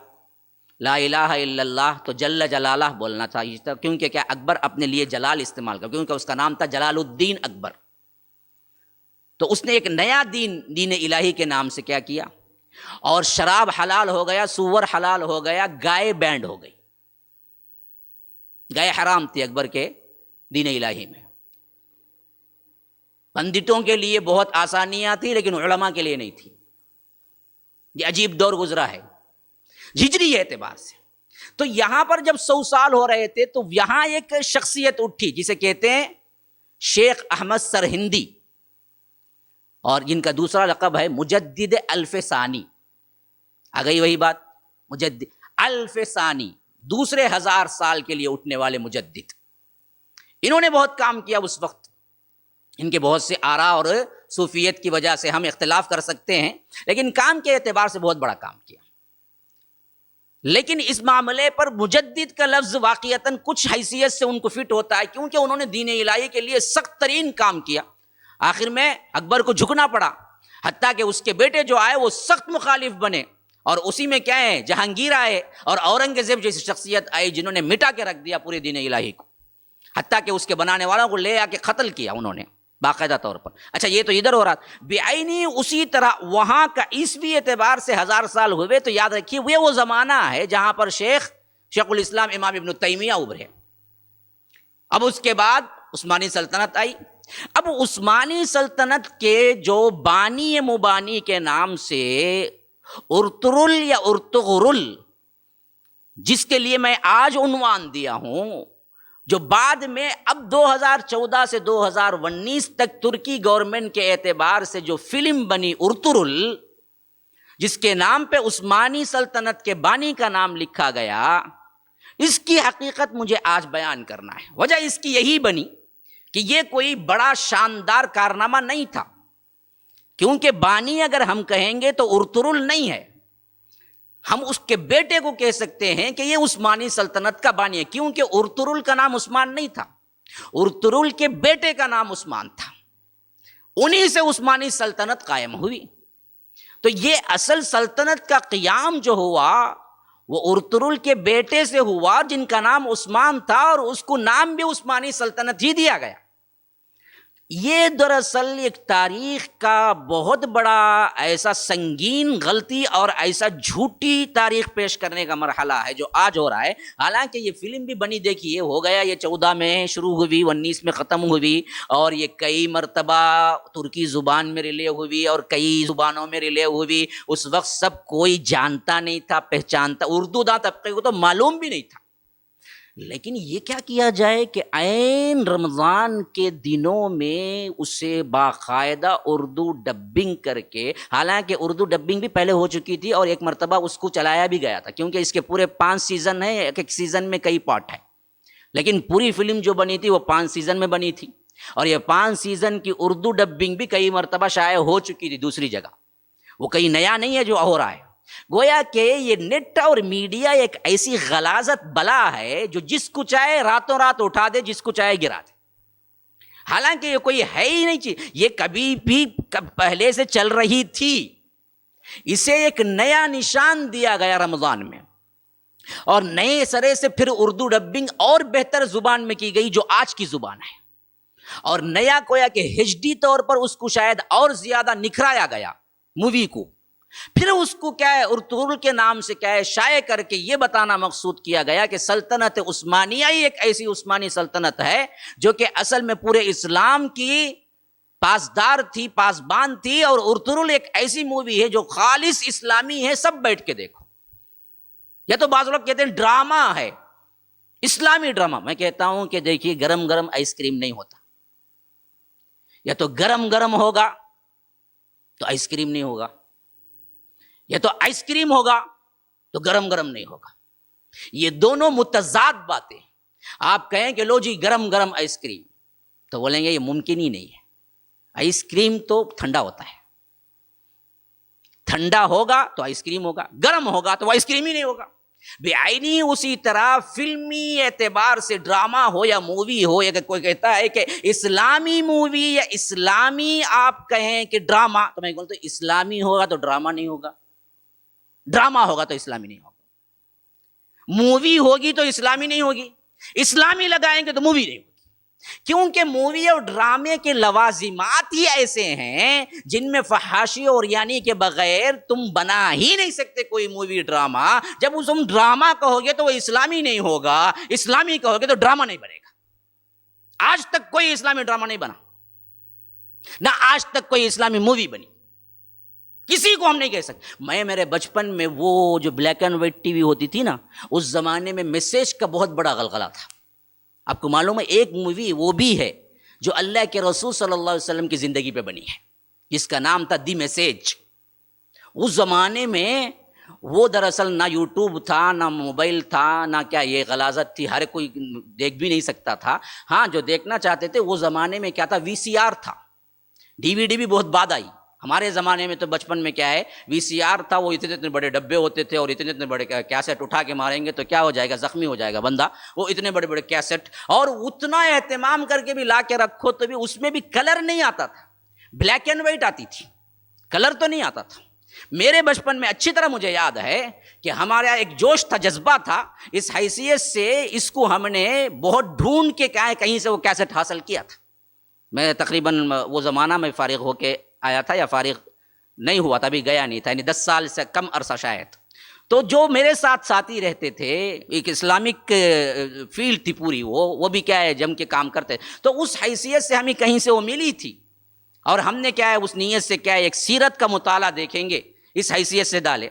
لا الہ الا اللہ. تو جل جلالہ بولنا تھا، کیونکہ کیا اکبر اپنے لیے جلال استعمال کر، کیونکہ اس کا نام تھا جلال الدین اکبر. تو اس نے ایک نیا دین الہی کے نام سے کیا کیا، اور شراب حلال ہو گیا، سور حلال ہو گیا، گائے بینڈ ہو گئی. گائے حرام تھی اکبر کے دین الہی میں. پنڈتوں کے لیے بہت آسانیاں تھی لیکن علماء کے لیے نہیں تھی. یہ عجیب دور گزرا ہے ہجری اعتبار سے. تو یہاں پر جب 100 سال ہو رہے تھے تو یہاں ایک شخصیت اٹھی جسے کہتے ہیں شیخ احمد سرہندی. اور جن کا دوسرا لقب ہے مجدد الف ثانی. آ گئی وہی بات, مجدد الف ثانی, دوسرے 1000 سال کے لیے اٹھنے والے مجدد. انہوں نے بہت کام کیا اس وقت. ان کے بہت سے آراء اور صوفیت کی وجہ سے ہم اختلاف کر سکتے ہیں, لیکن کام کے اعتبار سے بہت بڑا کام کیا. لیکن اس معاملے پر مجدد کا لفظ واقعتاً کچھ حیثیت سے ان کو فٹ ہوتا ہے, کیونکہ انہوں نے دین الہی کے لیے سخت ترین کام کیا. آخر میں اکبر کو جھکنا پڑا, حتیٰ کہ اس کے بیٹے جو آئے وہ سخت مخالف بنے, اور اسی میں کیا ہے, جہانگیر آئے اور اورنگزیب جیسی شخصیت آئی جنہوں نے مٹا کے رکھ دیا پورے دین الہی کو, حتیٰ کہ اس کے بنانے والوں کو لے آ کے قتل کیا انہوں نے باقاعدہ طور پر. اچھا یہ تو ادھر ہو رہا, بعینی اسی طرح وہاں کا عیسوی اعتبار سے 1000 سال ہوئے, تو یاد رکھیے وہ زمانہ ہے جہاں پر شیخ الاسلام امام ابن تیمیہ ابھرے. اب اس کے بعد عثمانی سلطنت آئی. اب عثمانی سلطنت کے جو بانی مبانی کے نام سے ارطغرل یا ارطغرل, جس کے لیے میں آج عنوان دیا ہوں, جو بعد میں اب 2014 سے 2019 تک ترکی گورنمنٹ کے اعتبار سے جو فلم بنی ارطغرل, جس کے نام پہ عثمانی سلطنت کے بانی کا نام لکھا گیا, اس کی حقیقت مجھے آج بیان کرنا ہے. وجہ اس کی یہی بنی کہ یہ کوئی بڑا شاندار کارنامہ نہیں تھا, کیونکہ بانی اگر ہم کہیں گے تو ارطغرل نہیں ہے, ہم اس کے بیٹے کو کہہ سکتے ہیں کہ یہ عثمانی سلطنت کا بانی ہے, کیونکہ ارطغرل کا نام عثمان نہیں تھا, ارطغرل کے بیٹے کا نام عثمان تھا. انہی سے عثمانی سلطنت قائم ہوئی. تو یہ اصل سلطنت کا قیام جو ہوا وہ ارطغرل کے بیٹے سے ہوا جن کا نام عثمان تھا, اور اس کو نام بھی عثمانی سلطنت ہی دیا گیا. یہ دراصل ایک تاریخ کا بہت بڑا ایسا سنگین غلطی اور ایسا جھوٹی تاریخ پیش کرنے کا مرحلہ ہے جو آج ہو رہا ہے. حالانکہ یہ فلم بھی بنی, دیکھیے ہو گیا, یہ 14 میں شروع ہوئی, 19 میں ختم ہوئی, اور یہ کئی مرتبہ ترکی زبان میں ریلے ہوئی اور کئی زبانوں میں ریلے ہوئی. اس وقت سب کوئی جانتا نہیں تھا, پہچانتا, اردو داں طبقے کو تو معلوم بھی نہیں تھا. لیکن یہ کیا کیا جائے کہ عین رمضان کے دنوں میں اسے باقاعدہ اردو ڈبنگ کر کے, حالانکہ اردو ڈبنگ بھی پہلے ہو چکی تھی اور ایک مرتبہ اس کو چلایا بھی گیا تھا, کیونکہ اس کے پورے 5 سیزن ہیں, ایک ایک سیزن میں کئی پارٹ ہیں, لیکن پوری فلم جو بنی تھی وہ 5 سیزن میں بنی تھی, اور یہ 5 سیزن کی اردو ڈبنگ بھی کئی مرتبہ شائع ہو چکی تھی دوسری جگہ. وہ کئی نیا نہیں ہے جو ہو رہا ہے. گویا کہ یہ نیٹ اور میڈیا ایک ایسی غلاظت بلا ہے جو جس کو چاہے راتوں رات اٹھا دے, جس کو چاہے گرا دے. حالانکہ یہ کوئی ہے ہی نہیں چیز, یہ کبھی بھی پہلے سے چل رہی تھی. اسے ایک نیا نشان دیا گیا رمضان میں, اور نئے سرے سے پھر اردو ڈبنگ اور بہتر زبان میں کی گئی جو آج کی زبان ہے, اور نیا کویا کہ ہجڑی طور پر اس کو شاید اور زیادہ نکھرایا گیا مووی کو. پھر اس کو کیا ہے, ارطغرل کے نام سے کیا ہے شائع کر کے یہ بتانا مقصود کیا گیا کہ سلطنت عثمانیہ ہی ایک ایسی عثمانی سلطنت ہے جو کہ اصل میں پورے اسلام کی پاسدار تھی, پاسبان تھی, اور ارطغرل ایک ایسی مووی ہے جو خالص اسلامی ہے. سب بیٹھ کے دیکھو. یا تو بعض لوگ کہتے ہیں ڈرامہ ہے, اسلامی ڈرامہ. میں کہتا ہوں کہ دیکھیے گرم گرم آئس کریم نہیں ہوتا, یا تو گرم گرم ہوگا تو آئس کریم نہیں ہوگا, یا تو آئس کریم ہوگا تو گرم گرم نہیں ہوگا. یہ دونوں متضاد باتیں. آپ کہیں کہ لو جی گرم گرم آئس کریم, تو بولیں گے یہ ممکن ہی نہیں ہے. آئس کریم تو ٹھنڈا ہوتا ہے, ٹھنڈا ہوگا تو آئس کریم ہوگا, گرم ہوگا تو آئس کریم ہی نہیں ہوگا. بعینی اسی طرح فلمی اعتبار سے ڈرامہ ہو یا مووی ہو, یا کوئی کہتا ہے کہ اسلامی مووی یا اسلامی آپ کہیں کہ ڈرامہ, تو میں بولتا ہوں اسلامی ہوگا تو ڈرامہ نہیں ہوگا, ڈرامہ ہوگا تو اسلامی نہیں ہوگا, مووی ہوگی تو اسلامی نہیں ہوگی, اسلامی لگائیں گے تو مووی نہیں ہوگی. کیونکہ مووی اور ڈرامے کے لوازمات ہی ایسے ہیں جن میں فحاشی اور یعنی کے بغیر تم بنا ہی نہیں سکتے کوئی مووی ڈرامہ. جب تم ڈرامہ کہو گے تو وہ اسلامی نہیں ہوگا, اسلامی کہو گے تو ڈرامہ نہیں بنے گا. آج تک کوئی اسلامی ڈرامہ نہیں بنا, نہ آج تک کوئی اسلامی مووی بنی, کسی کو ہم نہیں کہہ سکتے. میں میرے بچپن میں وہ جو black and white T V ہوتی تھی نا, اس زمانے میں میسیج کا بہت بڑا غلغلہ تھا. آپ کو معلوم ہے ایک مووی وہ بھی ہے جو اللہ کے رسول صلی اللہ علیہ وسلم کی زندگی پہ بنی ہے, جس کا نام تھا دی میسیج. اس زمانے میں وہ دراصل نہ یوٹیوب تھا، نہ موبائل تھا، نہ کیا یہ غلاظت تھی، ہر کوئی دیکھ بھی نہیں سکتا تھا. ہاں جو دیکھنا چاہتے تھے وہ زمانے میں کیا تھا، وی سی آر تھا. ڈی وی ڈی بھی بہت بعد آئی. ہمارے زمانے میں تو بچپن میں کیا ہے، وی سی آر تھا، وہ اتنے اتنے بڑے ڈبے ہوتے تھے، اور اتنے اتنے بڑے کیسٹ اٹھا کے ماریں گے تو کیا ہو جائے گا، زخمی ہو جائے گا بندہ. وہ اتنے بڑے بڑے کیسٹ، اور اتنا اہتمام کر کے بھی لا کے رکھو تو بھی اس میں بھی کلر نہیں آتا تھا، بلیک اینڈ وائٹ آتی تھی، کلر تو نہیں آتا تھا. میرے بچپن میں اچھی طرح مجھے یاد ہے کہ ہمارا ایک جوش تھا، جذبہ تھا، اس حیثیت سے اس کو ہم نے بہت ڈھونڈ کے کہیں سے وہ کیسٹ حاصل کیا تھا. میں تقریباً وہ زمانہ میں فارغ ہو کے آیا تھا، یا فارغ نہیں ہوا تھا، ابھی گیا نہیں تھا، یعنی 10 سال سے کم عرصہ شاید. تو جو میرے ساتھ ساتھی رہتے تھے، ایک اسلامک فیلڈ تھی پوری، وہ بھی کیا ہے جم کے کام کرتے. تو اس حیثیت سے ہمیں کہیں سے وہ ملی تھی، اور ہم نے کیا ہے اس نیت سے کیا ہے ایک سیرت کا مطالعہ دیکھیں گے اس حیثیت سے ڈالے.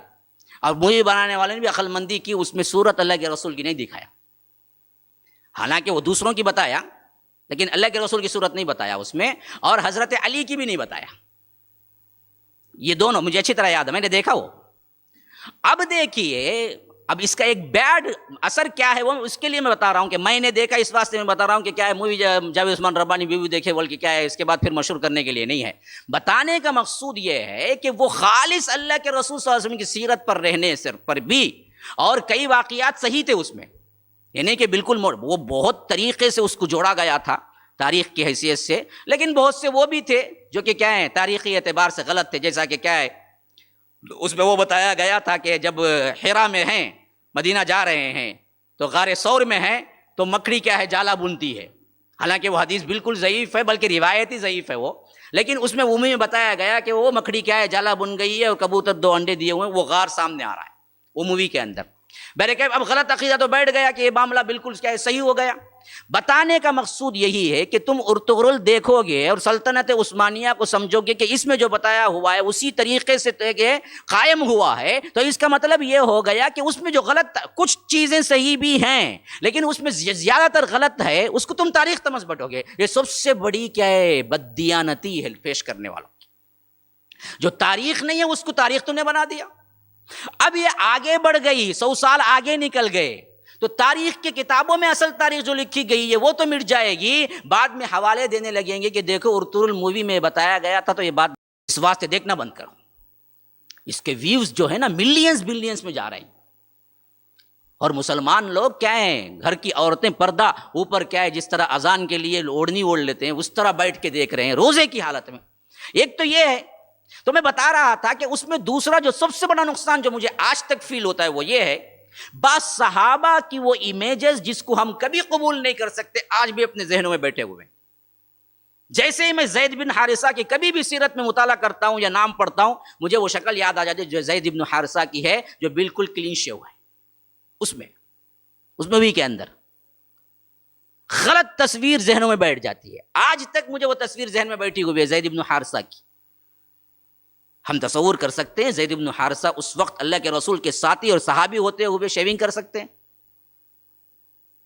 اور مووی بنانے والے نے بھی عقل مندی کی، اس میں صورت اللہ کے رسول کی نہیں دکھایا. حالانکہ وہ دوسروں کی بتایا، لیکن اللہ کے رسول کی صورت نہیں بتایا اس میں، اور حضرت علی کی بھی نہیں بتایا. یہ دونوں مجھے اچھی طرح یاد ہے، میں نے دیکھا وہ. اب دیکھیے، اب اس کا ایک بیڈ اثر کیا ہے وہ اس کے لیے میں بتا رہا ہوں کہ میں نے دیکھا، اس واسطے میں بتا رہا ہوں کہ کیا ہے مووی جاوید عثمان ربانی بھی دیکھے بول کے کیا ہے اس کے بعد پھر مشہور کرنے کے لیے نہیں ہے. بتانے کا مقصود یہ ہے کہ وہ خالص اللہ کے رسول صلی اللہ علیہ وسلم کی سیرت پر رہنے پر بھی، اور کئی واقعات صحیح تھے اس میں، یعنی کہ بالکل وہ بہت طریقے سے اس کو جوڑا گیا تھا تاریخ کی حیثیت سے، لیکن بہت سے وہ بھی تھے جو کہ کیا ہے تاریخی اعتبار سے غلط تھے. جیسا کہ کیا ہے اس میں وہ بتایا گیا تھا کہ جب حرا میں ہیں، مدینہ جا رہے ہیں، تو غار ثور میں ہیں تو مکڑی کیا ہے جالا بنتی ہے. حالانکہ وہ حدیث بالکل ضعیف ہے، بلکہ روایتی ضعیف ہے وہ، لیکن اس میں میں بتایا گیا کہ وہ مکڑی کیا ہے جالا بن گئی ہے، اور کبوتر 2 انڈے دیے ہوئے ہیں، وہ غار سامنے آ رہا ہے وہ مووی کے اندر. بہرکیف اب غلط عقیدہ تو بیٹھ گیا کہ یہ معاملہ بالکل کیا ہے صحیح ہو گیا. بتانے کا مقصود یہی ہے کہ تم ارطغرل دیکھو گے اور سلطنت عثمانیہ کو سمجھو گے کہ اس میں جو بتایا ہوا ہے اسی طریقے سے قائم ہوا ہے، تو اس کا مطلب یہ ہو گیا کہ اس میں جو غلط کچھ چیزیں صحیح بھی ہیں، لیکن اس میں زیادہ تر غلط ہے، اس کو تم تاریخ تمس بٹو گے. یہ سب سے بڑی کیا ہے بددیانتی ہے پیش کرنے والوں کی. جو تاریخ نہیں ہے اس کو تاریخ تم نے بنا دیا. اب یہ آگے بڑھ گئی، 100 سال آگے نکل گئے، تو تاریخ کی کتابوں میں اصل تاریخ جو لکھی گئی ہے وہ تو مٹ جائے گی. بعد میں حوالے دینے لگیں گے کہ دیکھو ارطغرل مووی میں بتایا گیا تھا، تو یہ بات اس واسطے دیکھنا بند کرو. اس کے ویوز جو ہے نا بلینز میں جا رہے ہیں. اور مسلمان لوگ کیا ہیں، گھر کی عورتیں پردہ اوپر کیا ہے جس طرح اذان کے لیے اوڑھنی اوڑھ لیتے ہیں اس طرح بیٹھ کے دیکھ رہے ہیں روزے کی حالت میں. ایک تو یہ ہے. تو میں بتا رہا تھا کہ اس میں دوسرا جو سب سے بڑا نقصان جو مجھے آج تک فیل ہوتا ہے وہ یہ ہے، بعض صحابہ کی وہ امیجز جس کو ہم کبھی قبول نہیں کر سکتے آج بھی اپنے ذہنوں میں بیٹھے ہوئے ہیں. جیسے ہی میں زید بن حارثہ کی کبھی بھی سیرت میں مطالعہ کرتا ہوں یا نام پڑھتا ہوں، مجھے وہ شکل یاد آ جاتی ہے جو زید بن حارثہ کی ہے، جو بالکل کلین شیو ہے. اس مووی کے اندر غلط تصویر ذہنوں میں بیٹھ جاتی ہے. آج تک مجھے وہ تصویر ذہن میں بیٹھی ہوئی ہے زید بن حارثہ کی. ہم تصور کر سکتے ہیں زید بن حارثہ اس وقت اللہ کے رسول کے ساتھی اور صحابی ہوتے ہوئے شیونگ کر سکتے ہیں،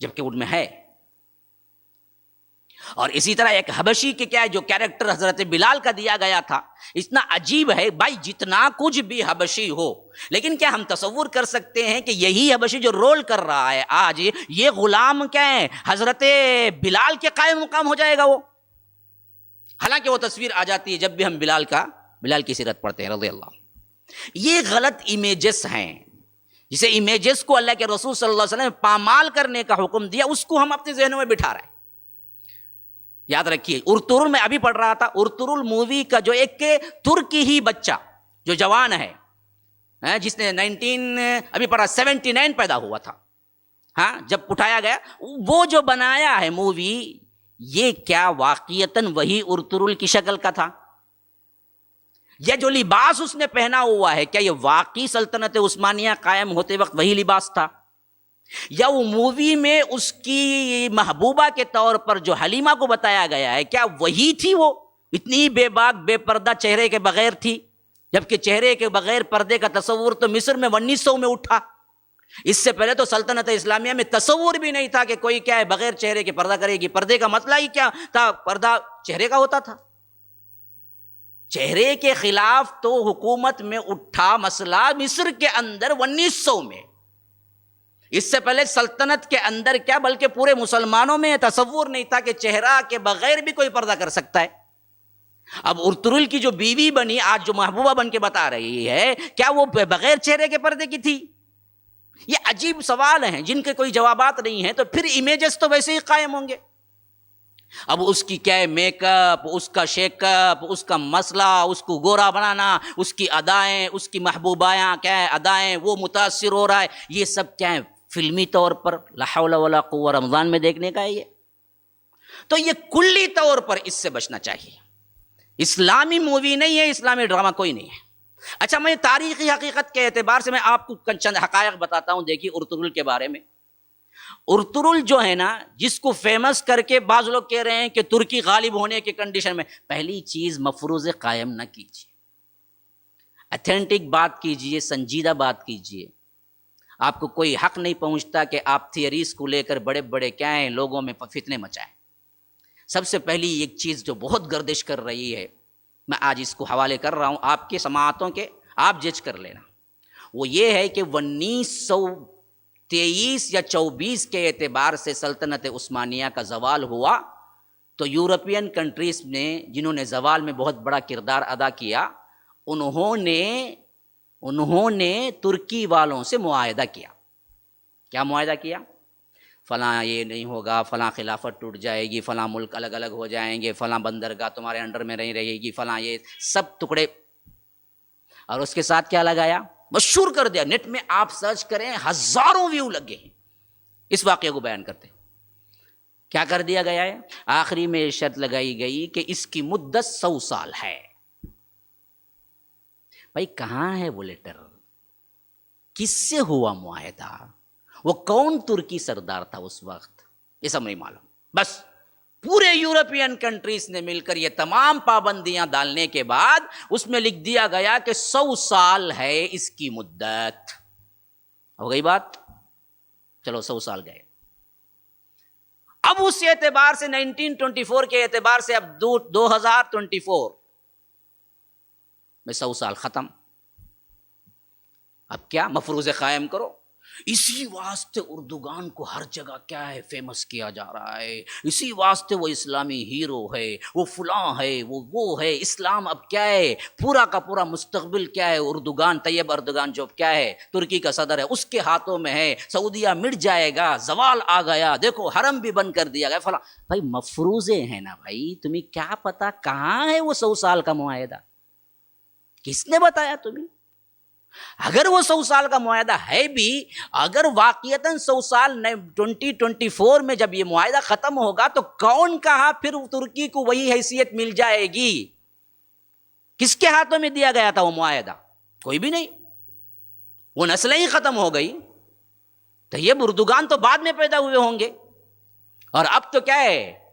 جبکہ ان میں ہے. اور اسی طرح ایک حبشی کے کیا ہے جو کیریکٹر حضرت بلال کا دیا گیا تھا، اتنا عجیب ہے بھائی. جتنا کچھ بھی حبشی ہو، لیکن کیا ہم تصور کر سکتے ہیں کہ یہی حبشی جو رول کر رہا ہے آج، یہ غلام کیا ہے حضرت بلال کے قائم مقام ہو جائے گا وہ؟ حالانکہ وہ تصویر آ جاتی ہے جب بھی ہم بلال کی سیرت پڑھتے ہیں رضی اللہ. یہ غلط امیجز ہیں، جسے امیجز کو اللہ کے رسول صلی اللہ علیہ وسلم نے پامال کرنے کا حکم دیا، اس کو ہم اپنے ذہنوں میں بٹھا رہے ہیں. یاد رکھیے، ارطغرل میں ابھی پڑھ رہا تھا، ارطغرل مووی کا جو ایک ترکی ہی بچہ جو جوان ہے، جس نے 79 پیدا ہوا تھا، ہاں جب اٹھایا گیا، وہ جو بنایا ہے مووی، یہ کیا واقعتاً وہی ارطغرل کی شکل کا تھا؟ یا جو لباس اس نے پہنا ہوا ہے، کیا یہ واقعی سلطنت عثمانیہ قائم ہوتے وقت وہی لباس تھا؟ یا وہ مووی میں اس کی محبوبہ کے طور پر جو حلیمہ کو بتایا گیا ہے، کیا وہی تھی؟ وہ اتنی بے باک بے پردہ چہرے کے بغیر تھی، جبکہ چہرے کے بغیر پردے کا تصور تو مصر میں 1900 میں اٹھا. اس سے پہلے تو سلطنت اسلامیہ میں تصور بھی نہیں تھا کہ کوئی کیا ہے بغیر چہرے کے پردہ کرے گی. پردے کا مسئلہ ہی کیا تھا؟ پردہ چہرے کا ہوتا تھا. چہرے کے خلاف تو حکومت میں اٹھا مسئلہ مصر کے اندر 1900 میں. اس سے پہلے سلطنت کے اندر کیا بلکہ پورے مسلمانوں میں تصور نہیں تھا کہ چہرہ کے بغیر بھی کوئی پردہ کر سکتا ہے. اب ارطغرل کی جو بیوی بنی آج جو محبوبہ بن کے بتا رہی ہے، کیا وہ بغیر چہرے کے پردے کی تھی؟ یہ عجیب سوال ہیں جن کے کوئی جوابات نہیں ہیں. تو پھر امیجز تو ویسے ہی قائم ہوں گے. اب اس کی کیا ہے میک اپ، اس کا شیک اپ، اس کا مسئلہ، اس کو گورا بنانا، اس کی ادائیں، اس کی محبوبایاں کیا ہے ادائیں، وہ متاثر ہو رہا ہے، یہ سب کیا ہے فلمی طور پر لا حول ولا قوہ رمضان میں دیکھنے کا ہے یہ. تو یہ کلی طور پر اس سے بچنا چاہیے. اسلامی مووی نہیں ہے، اسلامی ڈرامہ کوئی نہیں ہے. اچھا میں تاریخی حقیقت کے اعتبار سے میں آپ کو چند حقائق بتاتا ہوں. دیکھیے ارطغرل کے بارے میں. ارطغرل جو ہے نا، جس کو فیمس کر کے بعض لوگ کہہ رہے ہیں کہ ترکی غالب ہونے کے کنڈیشن میں، پہلی چیز مفروضے قائم نہ کیجیے، اتھینٹک بات کیجیے، سنجیدہ بات کیجیے. آپ کو کوئی حق نہیں پہنچتا کہ آپ تھیوریز کو لے کر بڑے بڑے کیا ہیں لوگوں میں فتنے مچائیں. سب سے پہلی ایک چیز جو بہت گردش کر رہی ہے، میں آج اس کو حوالے کر رہا ہوں آپ کے سماعتوں کے، آپ جج کر لینا. وہ یہ ہے کہ 1923 یا 24 کے اعتبار سے سلطنت عثمانیہ کا زوال ہوا تو یورپین کنٹریز نے جنہوں نے زوال میں بہت بڑا کردار ادا کیا، انہوں نے ترکی والوں سے معاہدہ کیا. کیا معاہدہ کیا؟ فلاں یہ نہیں ہوگا، فلاں خلافت ٹوٹ جائے گی، فلاں ملک الگ الگ ہو جائیں گے، فلاں بندرگاہ تمہارے انڈر میں نہیں رہے گی، فلاں یہ سب ٹکڑے. اور اس کے ساتھ کیا لگایا؟ مشہور کر دیا. نیٹ میں آپ سرچ کریں، ہزاروں ویو لگے ہیں اس واقعے کو بیان کرتے. کیا کر دیا گیا ہے؟ آخری میں شرط لگائی گئی کہ اس کی مدت 100 سال ہے. بھائی کہاں ہے وہ لیٹر؟ کس سے ہوا معاہدہ؟ وہ کون ترکی سردار تھا اس وقت؟ یہ سب نہیں معلوم. بس پورے یورپین کنٹریز نے مل کر یہ تمام پابندیاں ڈالنے کے بعد اس میں لکھ دیا گیا کہ 100 سال ہے اس کی مدت. ہو گئی بات؟ چلو 100 سال گئے. اب اس اعتبار سے 1924 کے اعتبار سے اب 2024 میں 100 سال ختم. اب کیا مفروضے قائم کرو. اسی واسطے اردوغان کو ہر جگہ کیا ہے فیمس کیا جا رہا ہے. اسی واسطے وہ اسلامی ہیرو ہے، وہ فلاں ہے، وہ ہے. اسلام اب کیا ہے پورا کا پورا مستقبل کیا ہے اردوغان، طیب اردوغان جو کیا ہے ترکی کا صدر ہے اس کے ہاتھوں میں ہے. سعودیہ مٹ جائے گا، زوال آ گیا، دیکھو حرم بھی بند کر دیا گیا فلاں. بھائی مفروضے ہیں نا بھائی، تمہیں کیا پتا کہاں ہے وہ 100 سال کا معاہدہ؟ کس نے بتایا تمہیں؟ اگر وہ 100 سال کا معاہدہ ہے بھی، اگر واقعتاً 100 سال 2024 میں جب یہ معاہدہ ختم ہوگا تو کون کہا پھر ترکی کو وہی حیثیت مل جائے گی؟ کس کے ہاتھوں میں دیا گیا تھا وہ معاہدہ؟ کوئی بھی نہیں. وہ نسلیں ہی ختم ہو گئی. تو یہ اردوغان تو بعد میں پیدا ہوئے ہوں گے. اور اب تو کیا ہے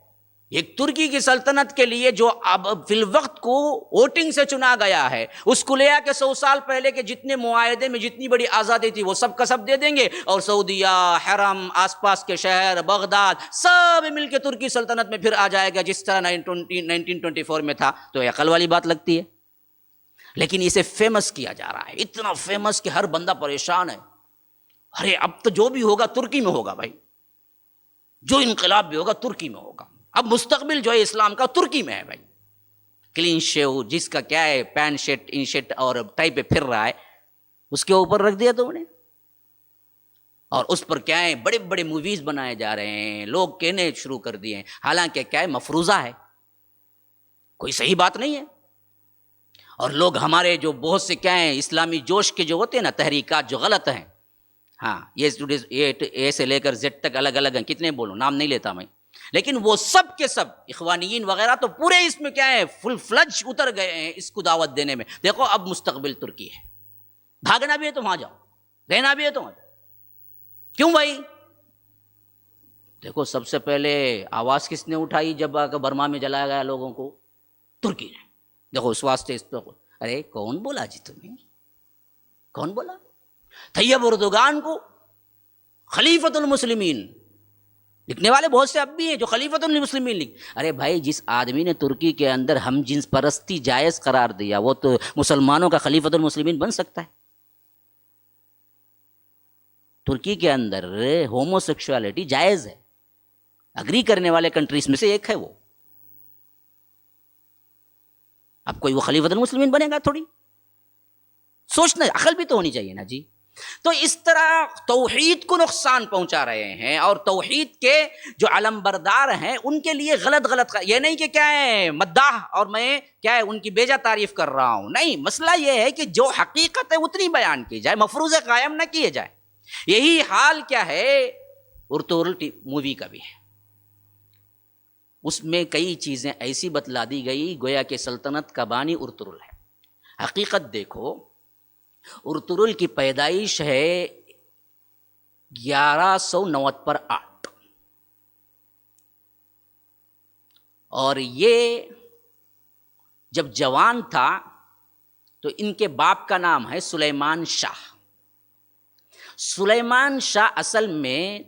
ایک ترکی کی سلطنت کے لیے جو اب فی الوقت کو ووٹنگ سے چنا گیا ہے، اس کو لے آ کے 100 سال پہلے کے جتنے معاہدے میں جتنی بڑی آزادی تھی وہ سب کا سب دے دیں گے، اور سعودیہ، حرم، آس پاس کے شہر، بغداد سب مل کے ترکی سلطنت میں پھر آ جائے گا جس طرح 1924 میں تھا. تو یہ عقل والی بات لگتی ہے. لیکن اسے فیمس کیا جا رہا ہے، اتنا فیمس کہ ہر بندہ پریشان ہے. ارے اب تو جو بھی ہوگا ترکی میں ہوگا بھائی، جو انقلاب بھی ہوگا ترکی میں ہوگا. اب مستقبل جو ہے اسلام کا ترکی میں ہے بھائی. کلین شیو جس کا کیا ہے پینٹ شرٹ ان شرٹ اور ٹائی پہ پھر رہا ہے، اس کے اوپر رکھ دیا تم نے. اور اس پر کیا ہے بڑے بڑے موویز بنائے جا رہے ہیں، لوگ کہنے شروع کر دیے ہیں. حالانکہ کیا ہے مفروضہ ہے، کوئی صحیح بات نہیں ہے. اور لوگ ہمارے جو بہت سے کیا ہیں اسلامی جوش کے جو ہوتے ہیں نا تحریکات جو غلط ہیں، ہاں یہ اے سے لے کر زیڈ تک الگ الگ ہیں، کتنے بولوں نام نہیں لیتا میں، لیکن وہ سب کے سب اخوانیین وغیرہ تو پورے اس میں کیا ہے فل فلج اتر گئے ہیں اس کو دعوت دینے میں. دیکھو اب مستقبل ترکی ہے، بھاگنا بھی ہے تو وہاں جاؤ، رہنا بھی ہے تو وہاں جاؤ. کیوں بھائی؟ دیکھو سب سے پہلے آواز کس نے اٹھائی جب برما میں جلایا گیا لوگوں کو؟ ترکی نے. دیکھو اس واسطے اس پہ ارے کون بولا جی تمہیں؟ کون بولا؟ طیب اردوغان کو خلیفۃ المسلمین لکھنے والے بہت سے اب بھی ہیں جو خلیفۃ المسلمین ارے بھائی جس آدمی نے ترکی کے اندر ہم جنس پرستی جائز قرار دیا وہ تو مسلمانوں کا خلیفۃ المسلمین بن سکتا ہے؟ ترکی کے اندر ہومو سیکشوالٹی جائز ہے، اگری کرنے والے کنٹریز میں سے ایک ہے وہ. اب کوئی وہ خلیفۃ المسلمین بنے گا تھوڑی؟ سوچنا، عقل بھی تو ہونی چاہیے نا جی. تو اس طرح توحید کو نقصان پہنچا رہے ہیں، اور توحید کے جو علم بردار ہیں ان کے لیے غلط یہ نہیں کہ کیا ہے مداح اور میں کیا ہے ان کی بیجا تعریف کر رہا ہوں، نہیں، مسئلہ یہ ہے کہ جو حقیقت ہے اتنی بیان کی جائے، مفروضے قائم نہ کیے جائے. یہی حال کیا ہے ارطغرل مووی کا بھی ہے. اس میں کئی چیزیں ایسی بتلا دی گئی گویا کہ سلطنت کا بانی ارطغرل ہے. حقیقت دیکھو، ارطغرل کی پیدائش ہے 1198 اور یہ جب جوان تھا تو ان کے باپ کا نام ہے سلیمان شاہ. سلیمان شاہ اصل میں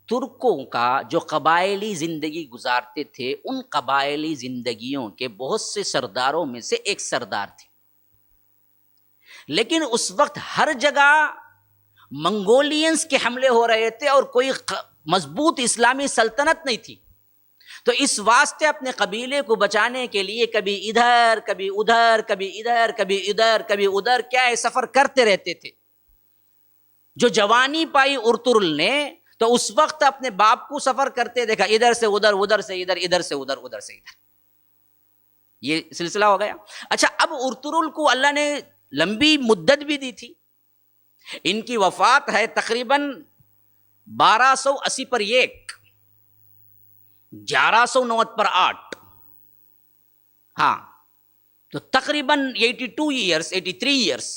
ترکوں کا جو قبائلی زندگی گزارتے تھے ان قبائلی زندگیوں کے بہت سے سرداروں میں سے ایک سردار تھے. لیکن اس وقت ہر جگہ منگولینز کے حملے ہو رہے تھے اور کوئی مضبوط اسلامی سلطنت نہیں تھی. تو اس واسطے اپنے قبیلے کو بچانے کے لیے کبھی ادھر کبھی ادھر کبھی ادھر کبھی ادھر کبھی ادھر کیا ہے سفر کرتے رہتے تھے. جو جوانی پائی ارطغرل نے تو اس وقت اپنے باپ کو سفر کرتے دیکھا، ادھر سے ادھر، ادھر سے ادھر، ادھر سے ادھر، ادھر سے ادھر، یہ سلسلہ ہو گیا. اچھا، اب ارطغرل کو اللہ نے لمبی مدت بھی دی تھی. ان کی وفات ہے تقریباً 1280 پر 1، 1190 پر 8، ہاں، تو تقریباً 82 ایئرس، 83 ایئرس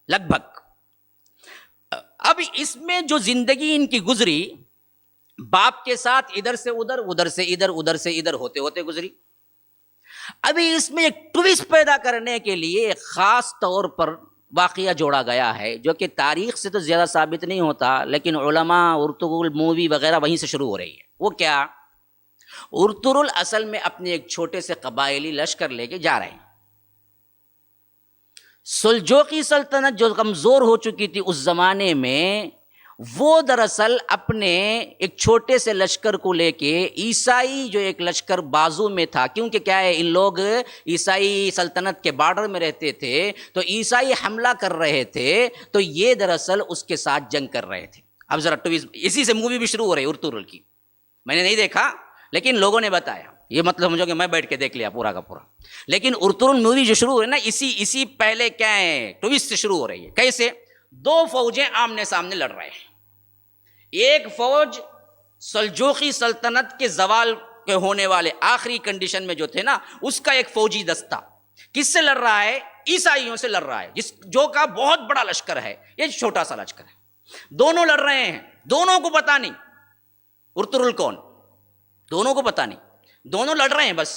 لگ بھگ. اب اس میں جو زندگی ان کی گزری باپ کے ساتھ ادھر سے ادھر، ادھر سے ادھر، ادھر سے ادھر ہوتے ہوتے گزری. ابھی اس میں ایک ٹویسٹ پیدا کرنے کے لیے ایک خاص طور پر واقعہ جوڑا گیا ہے جو کہ تاریخ سے تو زیادہ ثابت نہیں ہوتا، لیکن علماء ارطغرل مووی وغیرہ وہیں سے شروع ہو رہی ہے. وہ کیا؟ ارطغرل اصل میں اپنے ایک چھوٹے سے قبائلی لشکر لے کے جا رہے ہیں. سلجوقی سلطنت جو کمزور ہو چکی تھی اس زمانے میں، وہ دراصل اپنے ایک چھوٹے سے لشکر کو لے کے عیسائی جو ایک لشکر بازو میں تھا، کیونکہ کیا ہے ان لوگ عیسائی سلطنت کے بارڈر میں رہتے تھے تو عیسائی حملہ کر رہے تھے، تو یہ دراصل اس کے ساتھ جنگ کر رہے تھے. اب ذرا اسی سے مووی بھی شروع ہو رہی ہے ارطغرل کی. میں نے نہیں دیکھا لیکن لوگوں نے بتایا، یہ مطلب سمجھو کہ میں بیٹھ کے دیکھ لیا پورا کا پورا. لیکن ارطغرل مووی جو شروع ہو رہی ہے نا، اسی پہلے کیا ہے ٹویسٹ سے شروع ہو رہی ہے. کیسے؟ 2 فوجیں آمنے سامنے لڑ رہے ہیں. ایک فوج سلجوقی سلطنت کے زوال کے ہونے والے آخری کنڈیشن میں جو تھے نا، اس کا ایک فوجی دستہ کس سے لڑ رہا ہے؟ عیسائیوں سے لڑ رہا ہے، جو کا بہت بڑا لشکر ہے، یہ چھوٹا سا لشکر ہے. دونوں لڑ رہے ہیں، دونوں کو پتا نہیں ارطغرل کون، دونوں کو پتا نہیں، دونوں لڑ رہے ہیں بس.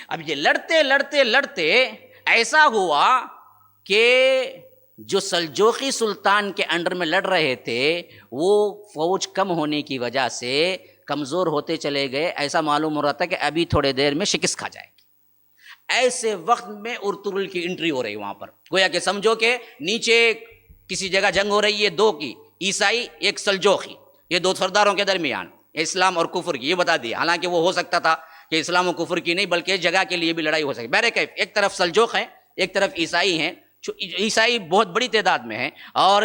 اب یہ لڑتے لڑتے لڑتے ایسا ہوا کہ جو سلجوقی سلطان کے انڈر میں لڑ رہے تھے وہ فوج کم ہونے کی وجہ سے کمزور ہوتے چلے گئے. ایسا معلوم ہو رہا تھا کہ ابھی تھوڑے دیر میں شکست کھا جائے گی. ایسے وقت میں ارطغرل کی انٹری ہو رہی وہاں پر. گویا کہ سمجھو کہ نیچے کسی جگہ جنگ ہو رہی ہے، 2 کی، عیسائی ایک سلجوقی، یہ 2 سرداروں کے درمیان، اسلام اور کفر کی، یہ بتا دیا. حالانکہ وہ ہو سکتا تھا کہ اسلام و کفر کی نہیں بلکہ جگہ کے لیے بھی لڑائی ہو سکتی. بہرکیف ایک طرف سلجوق ہے، ایک طرف عیسائی ہیں. عیسائی بہت بڑی تعداد میں ہیں اور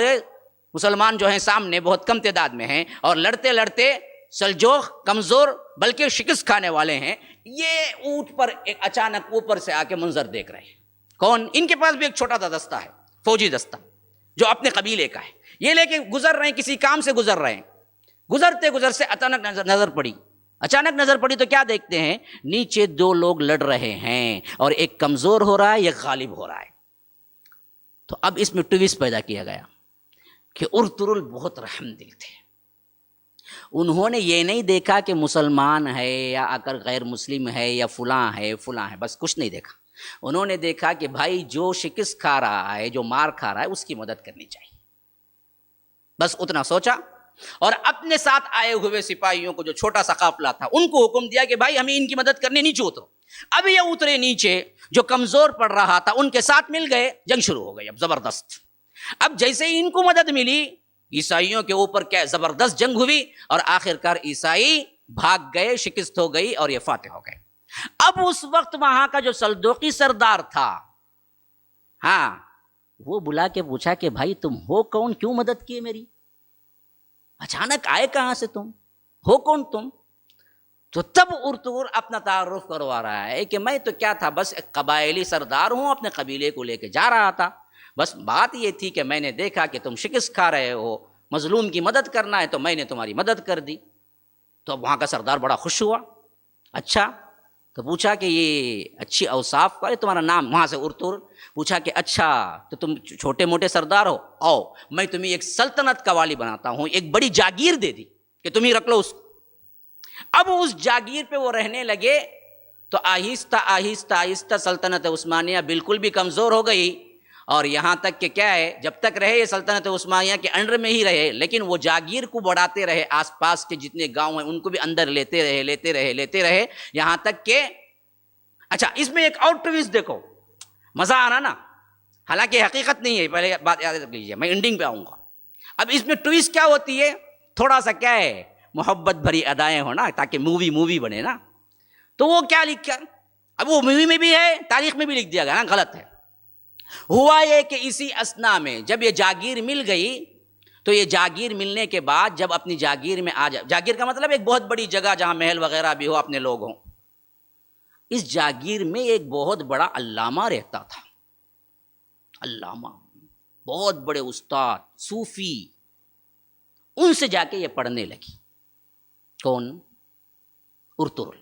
مسلمان جو ہیں سامنے بہت کم تعداد میں ہیں، اور لڑتے لڑتے سلجوق کمزور بلکہ شکست کھانے والے ہیں. یہ اونٹ پر ایک اچانک اوپر سے آ کے منظر دیکھ رہے ہیں. کون؟ ان کے پاس بھی ایک چھوٹا سا دستہ ہے، فوجی دستہ جو اپنے قبیلے کا ہے. یہ لے کے گزر رہے ہیں، کسی کام سے گزر رہے ہیں. گزرتے گزرتے اچانک نظر پڑی تو کیا دیکھتے ہیں؟ نیچے 2 لوگ لڑ رہے ہیں اور ایک کمزور ہو رہا ہے، ایک غالب ہو رہا ہے. تو اب اس میں ٹویسٹ پیدا کیا گیا کہ ارطغرل بہت رحم دل تھے. انہوں نے یہ نہیں دیکھا کہ مسلمان ہے یا اگر غیر مسلم ہے یا فلاں ہے، بس کچھ نہیں دیکھا. انہوں نے دیکھا کہ بھائی جو شکست کھا رہا ہے، جو مار کھا رہا ہے، اس کی مدد کرنی چاہیے. بس اتنا سوچا. اور اپنے ساتھ آئے ہوئے سپاہیوں کو، جو چھوٹا سا قافلہ تھا، ان کو حکم دیا کہ بھائی ہمیں ان کی مدد کرنے نیچے اترو۔ اب یہ اترے نیچے، جو کمزور پڑ رہا تھا ان کے ساتھ مل گئے، جنگ شروع ہو گئی اب زبردست۔ اب جیسے ہی ان کو مدد ملی، عیسائیوں کے اوپر کیا زبردست جنگ ہوئی، اور آخرکار عیسائی بھاگ گئے، شکست ہو گئی اور یہ فاتح ہو گئے۔ اب اس وقت وہاں کا جو سلجوقی سردار تھا، ہاں، وہ بلا کے پوچھا کہ بھائی تم ہو کون، کیوں مدد کی میری، اچانک آئے کہاں سے، تم ہو کون تم؟ تو تب ارطغرل اپنا تعارف کروا رہا ہے کہ میں تو کیا تھا، بس ایک قبائلی سردار ہوں، اپنے قبیلے کو لے کے جا رہا تھا، بس بات یہ تھی کہ میں نے دیکھا کہ تم شکست کھا رہے ہو، مظلوم کی مدد کرنا ہے تو میں نے تمہاری مدد کر دی۔ تو اب وہاں کا سردار بڑا خوش ہوا۔ اچھا، تو پوچھا کہ یہ اچھی اوصاف کا، تمہارا نام، وہاں سے ارطغرل پوچھا کہ اچھا تو تم چھوٹے موٹے سردار ہو، آؤ میں تمہیں ایک سلطنت کا والی بناتا ہوں، ایک بڑی جاگیر دے دی کہ تم ہی رکھ لو اس کو۔ اب اس جاگیر پہ وہ رہنے لگے، تو آہستہ آہستہ آہستہ سلطنت عثمانیہ بالکل بھی کمزور ہو گئی، اور یہاں تک کہ کیا ہے، جب تک رہے یہ سلطنت عثمانیہ کے انڈر میں ہی رہے، لیکن وہ جاگیر کو بڑھاتے رہے، آس پاس کے جتنے گاؤں ہیں ان کو بھی اندر لیتے رہے، یہاں تک کہ اچھا اس میں ایک اور ٹویسٹ دیکھو، مزہ آنا نا، حالانکہ حقیقت نہیں ہے، پہلے بات یاد رکھ لیجیے، میں انڈنگ پہ آؤں گا۔ اب اس میں ٹویسٹ کیا ہوتی ہے، تھوڑا سا کیا ہے، محبت بھری ادائیں ہو نا، تاکہ مووی بنے نا۔ تو وہ کیا لکھا، اب وہ مووی میں بھی ہے، تاریخ میں بھی لکھ دیا گیا نا، غلط ہے۔ ہوا یہ کہ اسی اثنا میں جب یہ جاگیر مل گئی، تو یہ جاگیر ملنے کے بعد جب اپنی جاگیر میں آ جا، جاگیر کا مطلب ایک بہت بڑی جگہ جہاں محل وغیرہ بھی ہو، اپنے لوگ ہوں، اس جاگیر میں ایک بہت بڑا علامہ رہتا تھا، علامہ، بہت بڑے استاد صوفی، ان سے جا کے یہ پڑھنے لگی۔ کون؟ ارطغرل۔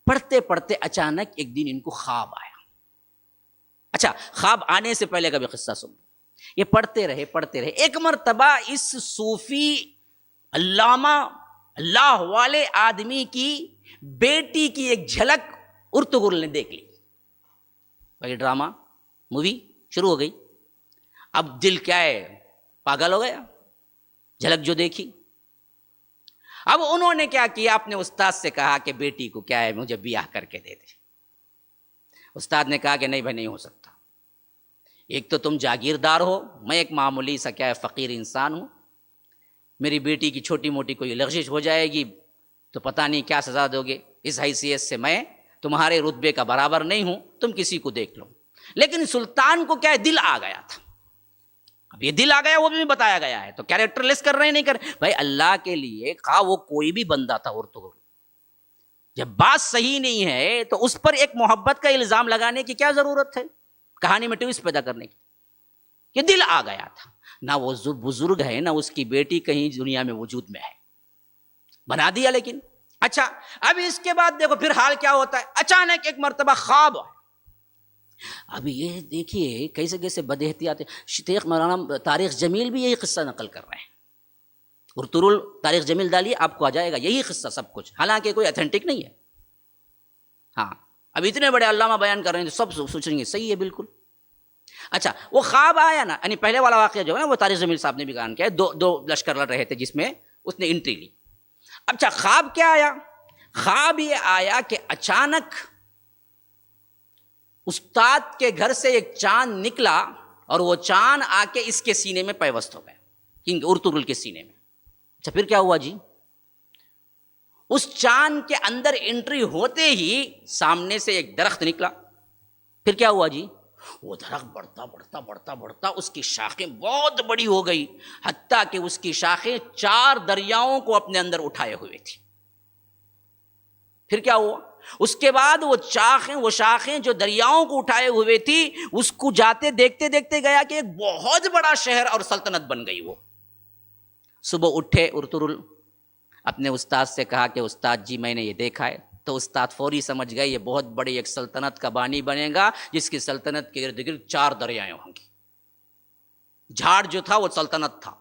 پڑھتے پڑھتے اچانک ایک دن ان کو خواب آیا۔ اچھا، خواب آنے سے پہلے کا بھی قصہ سن لو۔ یہ پڑھتے رہے، ایک مرتبہ اس صوفی علامہ اللہ والے آدمی کی بیٹی کی ایک جھلک ارطغرل نے دیکھ لی۔ بھائی ڈرامہ، مووی شروع ہو گئی، اب دل کیا ہے، پاگل ہو گیا، جھلک جو دیکھی۔ اب انہوں نے کیا کیا، اپنے استاد سے کہا کہ بیٹی کو کیا ہے، مجھے بیاہ کر کے دے دے۔ استاد نے کہا کہ نہیں بھائی، نہیں ہو سکتا، ایک تو تم جاگیردار ہو، میں ایک معمولی سا کیا ہے فقیر انسان ہوں، میری بیٹی کی چھوٹی موٹی کوئی لغزش ہو جائے گی تو پتہ نہیں کیا سزا دو گے، اس حیثیت سے میں تمہارے رتبے کا برابر نہیں ہوں، تم کسی کو دیکھ لو۔ لیکن سلطان کو کیا ہے، دل آ گیا تھا۔ اب یہ دل آ گیا، وہ بھی بتایا گیا ہے، تو کیریکٹر لیس کر رہے ہیں، نہیں کر بھائی، اللہ کے لیے خواہ وہ کوئی بھی بندہ تھا ارطغرل، جب بات صحیح نہیں ہے تو اس پر ایک محبت کا الزام لگانے کی کیا ضرورت ہے، کہانی میں ٹویسٹ پیدا کرنے کی۔ یہ دل آ گیا تھا، نہ وہ بزرگ ہے، نہ اس کی بیٹی کہیں دنیا میں وجود میں ہے، بنا دیا۔ لیکن اچھا، اب اس کے بعد دیکھو پھر حال کیا ہوتا ہے۔ اچانک ایک مرتبہ خواب، اب یہ دیکھیے کیسے کیسے بد احتیاط، شیخ مولانا طارق جمیل بھی یہی قصہ نقل کر رہے ہیں۔ ارطغرل طارق جمیل ڈالیے، آپ کو آ جائے گا یہی قصہ سب کچھ، حالانکہ کوئی اتھینٹک نہیں ہے۔ ہاں، اب اتنے بڑے علامہ بیان کر رہے ہیں، سب سوچیں گے صحیح ہے بالکل۔ اچھا، وہ خواب آیا نا، یعنی پہلے والا واقعہ جو ہے نا، وہ طارق جمیل صاحب نے بھی بیان کیا ہے، دو لشکر لڑ رہے تھے جس میں اس نے انٹری لی۔ اچھا، خواب کیا آیا؟ خواب یہ آیا کہ اچانک استاد کے گھر سے ایک چاند نکلا، اور وہ چاند آ کے اس کے سینے میں پیوست ہو گیا، ارطغرل کے سینے میں۔ اچھا، پھر کیا ہوا جی؟ اس چاند کے اندر انٹری ہوتے ہی سامنے سے ایک درخت نکلا۔ پھر کیا ہوا جی؟ وہ درخت بڑھتا بڑھتا بڑھتا بڑھتا اس کی شاخیں بہت بڑی ہو گئی، حتیٰ کہ اس کی شاخیں 4 دریاؤں کو اپنے اندر اٹھائے ہوئے تھی۔ پھر کیا ہوا؟ اس کے بعد وہ شاخیں جو دریاؤں کو اٹھائے ہوئے تھی، اس کو جاتے دیکھتے دیکھتے گیا کہ ایک بہت بڑا شہر اور سلطنت بن گئی۔ وہ صبح اٹھے ارطغرل، اپنے استاد سے کہا کہ استاد جی میں نے یہ دیکھا ہے، تو استاد فوری سمجھ گئے یہ بہت بڑی ایک سلطنت کا بانی بنے گا، جس کی سلطنت کے ارد گرد 4 دریائیں ہوں گی۔ جھاڑ جو تھا وہ سلطنت تھا،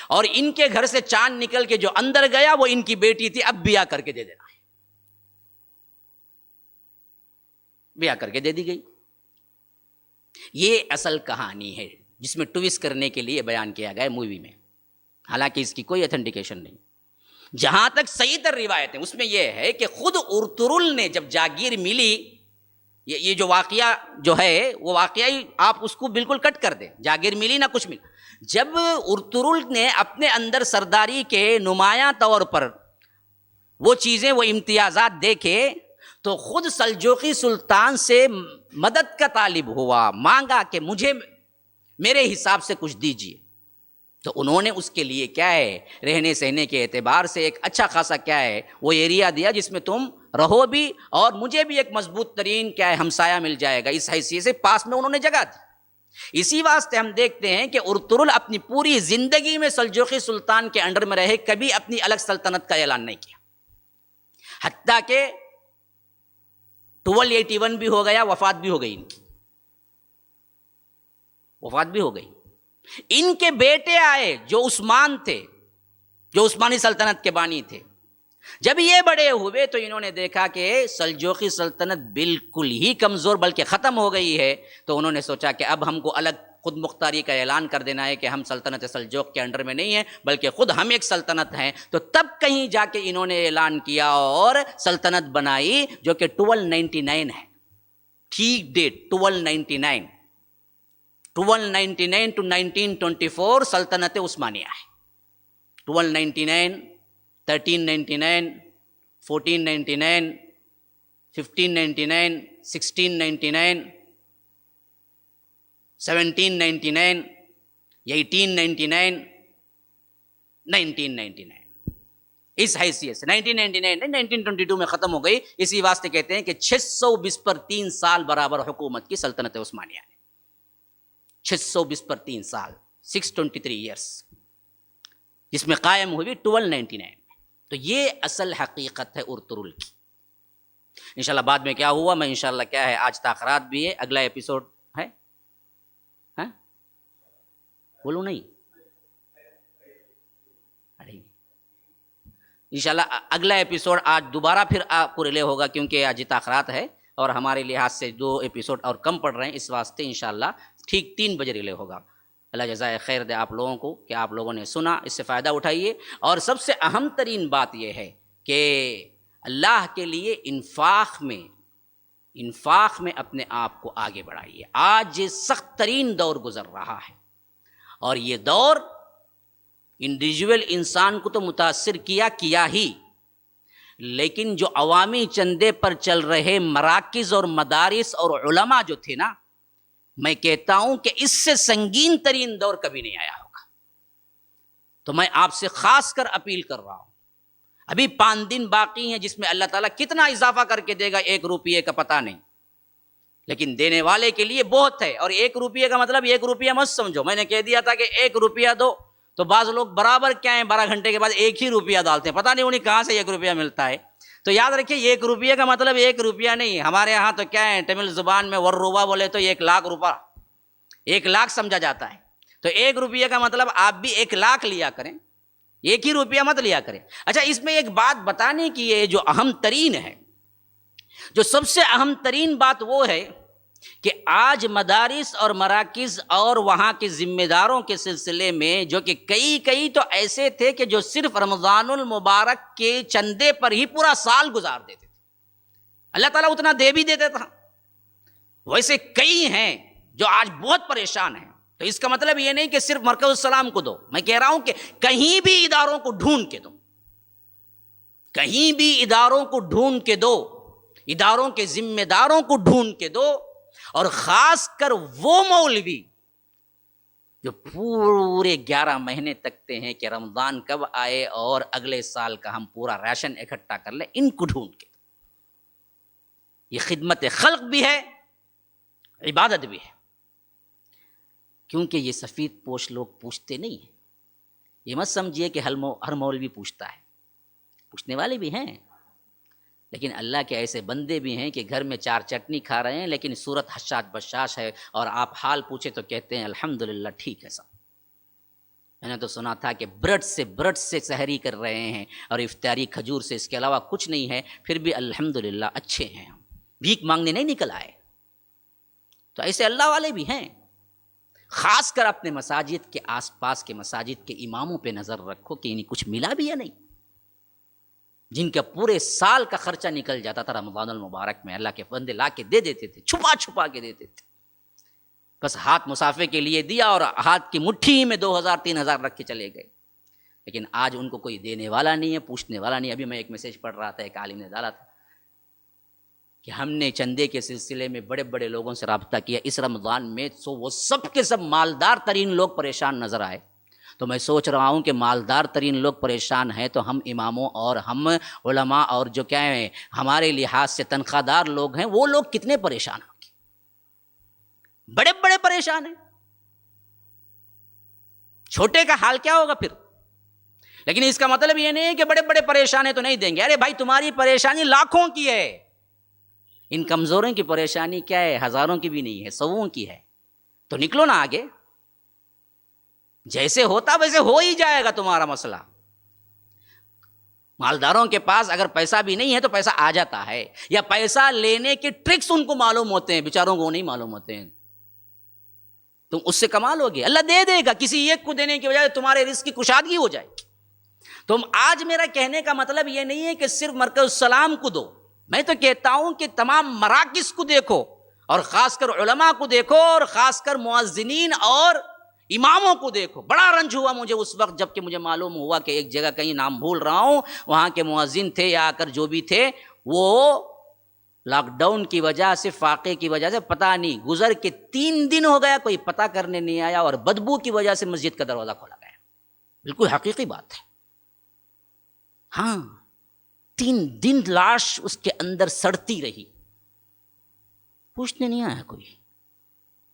اور ان کے گھر سے چاند نکل کے جو اندر گیا وہ ان کی بیٹی تھی، اب بیاہ کر کے دے دینا ہے۔ بیاہ کر کے دے دی گئی۔ یہ اصل کہانی ہے جس میں ٹویسٹ کرنے کے لیے بیان کیا گیا ہے مووی میں۔ حالانکہ اس کی کوئی اتھینٹیکیشن نہیں. جہاں تک صحیح تر روایت ہے اس میں یہ ہے کہ خود ارطغرل نے جب جاگیر ملی، یہ جو واقعہ جو ہے وہ واقعہ ہی آپ اس کو بالکل کٹ کر دیں، جاگیر ملی نہ کچھ ملا. جب ارطغرل نے اپنے اندر سرداری کے نمایاں طور پر وہ چیزیں، وہ امتیازات دیکھے تو خود سلجوقی سلطان سے مدد کا طالب ہوا، مانگا کہ مجھے میرے حساب سے کچھ دیجیے. تو انہوں نے اس کے لیے کیا ہے، رہنے سہنے کے اعتبار سے ایک اچھا خاصا کیا ہے وہ ایریا دیا جس میں تم رہو بھی اور مجھے بھی ایک مضبوط ترین کیا ہے ہمسایہ مل جائے گا. اس حیثیت سے پاس میں انہوں نے جگہ دی. اسی واسطے ہم دیکھتے ہیں کہ ارطغرل اپنی پوری زندگی میں سلجوقی سلطان کے انڈر میں رہے، کبھی اپنی الگ سلطنت کا اعلان نہیں کیا. حتیٰ کہ 1281 بھی ہو گیا، وفات بھی ہو گئی، ان کی وفات بھی ہو گئی. ان کے بیٹے آئے جو عثمان تھے، جو عثمانی سلطنت کے بانی تھے. جب یہ بڑے ہوئے تو انہوں نے دیکھا کہ سلجوقی سلطنت بالکل ہی کمزور بلکہ ختم ہو گئی ہے. تو انہوں نے سوچا کہ اب ہم کو الگ خود مختاری کا اعلان کر دینا ہے کہ ہم سلطنت سلجوق کے انڈر میں نہیں ہیں بلکہ خود ہم ایک سلطنت ہیں. تو تب کہیں جا کے انہوں نے اعلان کیا اور سلطنت بنائی جو کہ 1299 ہے. ٹھیک ڈیٹ 1299 to 1924 سلطنت عثمانیہ ہے. 1299 1399 1499 1599 1699 1799 1899 1999 اس حیثیت سے 1999 1922 میں ختم ہو گئی. اسی واسطے کہتے ہیں کہ 620 پر 3 سال برابر حکومت کی سلطنت عثمانیہ نے. 620 پر 3 سال 623 ایئرس جس میں قائم ہوئی 1299 میں. تو یہ اصل حقیقت ہے ارطغرل کی. انشاءاللہ بعد میں کیا ہوا میں انشاءاللہ کیا ہے آج تاخرات بھی ہے، اگلا ایپیسوڈ ہے بولوں نہیں انشاءاللہ اگلا ایپیسوڈ آج دوبارہ پھر آپ کو ریلے ہوگا کیونکہ آج تاخرات ہے اور ہمارے لحاظ سے 2 ایپیسوڈ اور کم پڑ رہے ہیں، اس واسطے انشاءاللہ ٹھیک 3 بجے ریلے ہوگا. اللہ جزائے خیر دے آپ لوگوں کو کہ آپ لوگوں نے سنا، اس سے فائدہ اٹھائیے. اور سب سے اہم ترین بات یہ ہے کہ اللہ کے لیے انفاق میں اپنے آپ کو آگے بڑھائیے. آج یہ سخت ترین دور گزر رہا ہے اور یہ دور انڈیویجول انسان کو تو متاثر کیا ہی، لیکن جو عوامی چندے پر چل رہے مراکز اور مدارس اور علماء جو تھے نا، میں کہتا ہوں کہ اس سے سنگین ترین دور کبھی نہیں آیا ہوگا. تو میں آپ سے خاص کر اپیل کر رہا ہوں، ابھی 5 دن باقی ہیں جس میں اللہ تعالیٰ کتنا اضافہ کر کے دے گا 1 روپیے کا پتہ نہیں، لیکن دینے والے کے لیے بہت ہے. اور 1 روپیے کا مطلب 1 روپیہ مت سمجھو. میں نے کہہ دیا تھا کہ 1 روپیہ دو تو بعض لوگ برابر کیا ہیں 12 گھنٹے کے بعد 1 ہی روپیہ ڈالتے ہیں، پتہ نہیں انہیں کہاں سے 1 روپیہ ملتا ہے. تو یاد رکھیے 1 روپیے کا مطلب 1 روپیہ نہیں. ہمارے ہاں تو کیا ہے تمل زبان میں ورروبا بولے تو 1 لاکھ روپیہ 1 لاکھ سمجھا جاتا ہے. تو 1 روپیے کا مطلب آپ بھی 1 لاکھ لیا کریں، 1 ہی روپیہ مت لیا کریں. اچھا اس میں ایک بات بتانے کی ہے جو اہم ترین ہے، جو سب سے اہم ترین بات وہ ہے کہ آج مدارس اور مراکز اور وہاں کے ذمہ داروں کے سلسلے میں جو کہ کئی تو ایسے تھے کہ جو صرف رمضان المبارک کے چندے پر ہی پورا سال گزار دیتے تھے، اللہ تعالیٰ اتنا دے بھی دیتا تھا. ویسے کئی ہیں جو آج بہت پریشان ہیں. تو اس کا مطلب یہ نہیں کہ صرف مرکز السلام کو دو، میں کہہ رہا ہوں کہ کہیں بھی اداروں کو ڈھونڈ کے دو، کہیں بھی اداروں کو ڈھونڈ کے دو، اداروں کے ذمہ داروں کو ڈھونڈ کے دو. اور خاص کر وہ مولوی جو پورے 11 مہینے تکتے ہیں کہ رمضان کب آئے اور اگلے سال کا ہم پورا راشن اکٹھا کر لیں، ان کو ڈھونڈ کے دو. یہ خدمت خلق بھی ہے، عبادت بھی ہے. کیونکہ یہ سفید پوش لوگ پوچھتے نہیں ہیں. یہ مت سمجھیے کہ ہر مولوی پوچھتا ہے، پوچھنے والے بھی ہیں، لیکن اللہ کے ایسے بندے بھی ہیں کہ گھر میں 4 چٹنی کھا رہے ہیں لیکن صورت حشاش بشاش ہے، اور آپ حال پوچھے تو کہتے ہیں الحمدللہ ٹھیک ہے صاحب. میں نے تو سنا تھا کہ بریڈ سے سحری کر رہے ہیں اور افطاری کھجور سے، اس کے علاوہ کچھ نہیں ہے، پھر بھی الحمدللہ اچھے ہیں، ہم بھیک مانگنے نہیں نکل آئے. تو ایسے اللہ والے بھی ہیں. خاص کر اپنے مساجد کے آس پاس کے مساجد کے اماموں پہ نظر رکھو کہ انہیں کچھ ملا بھی یا نہیں، جن کا پورے سال کا خرچہ نکل جاتا تھا رمضان المبارک میں، اللہ کے بندے لا کے دے دیتے تھے، چھپا چھپا کے دیتے تھے، بس ہاتھ مسافے کے لیے دیا اور ہاتھ کی مٹھی میں 2000 3000 رکھ کے چلے گئے۔ لیکن آج ان کو کوئی دینے والا نہیں ہے، پوچھنے والا نہیں۔ ابھی میں ایک میسج پڑھ رہا تھا، ایک عالم نے ڈالا تھا کہ ہم نے چندے کے سلسلے میں بڑے بڑے لوگوں سے رابطہ کیا اس رمضان میں، سو وہ سب کے سب مالدار ترین لوگ پریشان نظر آئے۔ تو میں سوچ رہا ہوں کہ مالدار ترین لوگ پریشان ہیں تو ہم اماموں اور ہم علماء اور جو کیا ہیں ہمارے لحاظ سے تنخواہ دار لوگ ہیں، وہ لوگ کتنے پریشان ہوں گے؟ بڑے بڑے پریشان ہیں، چھوٹے کا حال کیا ہوگا پھر؟ لیکن اس کا مطلب یہ نہیں ہے کہ بڑے بڑے پریشان ہیں تو نہیں دیں گے۔ ارے بھائی تمہاری پریشانی لاکھوں کی ہے، ان کمزوروں کی پریشانی کیا ہے؟ ہزاروں کی بھی نہیں ہے، سووں کی ہے۔ تو نکلو نا آگے، جیسے ہوتا ویسے ہو ہی جائے گا تمہارا مسئلہ۔ مالداروں کے پاس اگر پیسہ بھی نہیں ہے تو پیسہ آ جاتا ہے، یا پیسہ لینے کے ٹرکس ان کو معلوم ہوتے ہیں، بیچاروں کو نہیں معلوم ہوتے ہیں۔ تم اس سے کما لو گے، اللہ دے دے گا، کسی ایک کو دینے کی وجہ سے تمہارے رزق کی کشادگی ہو جائے گی۔ تم آج میرا کہنے کا مطلب یہ نہیں ہے کہ صرف مرکز السلام کو دو، میں تو کہتا ہوں کہ تمام مراکز کو دیکھو، اور خاص کر علماء کو دیکھو، اور خاص کر مؤذنین اور اماموں کو دیکھو۔ بڑا رنج ہوا مجھے اس وقت جب کہ مجھے معلوم ہوا کہ ایک جگہ کہیں نام بھول رہا ہوں، وہاں کے مؤذن تھے یا کر جو بھی تھے، وہ لاک ڈاؤن کی وجہ سے، فاقے کی وجہ سے پتہ نہیں گزر کے 3 دن ہو گیا، کوئی پتہ کرنے نہیں آیا، اور بدبو کی وجہ سے مسجد کا دروازہ کھولا گیا۔ بالکل حقیقی بات ہے۔ ہاں 3 دن لاش اس کے اندر سڑتی رہی، پوچھنے نہیں آیا کوئی۔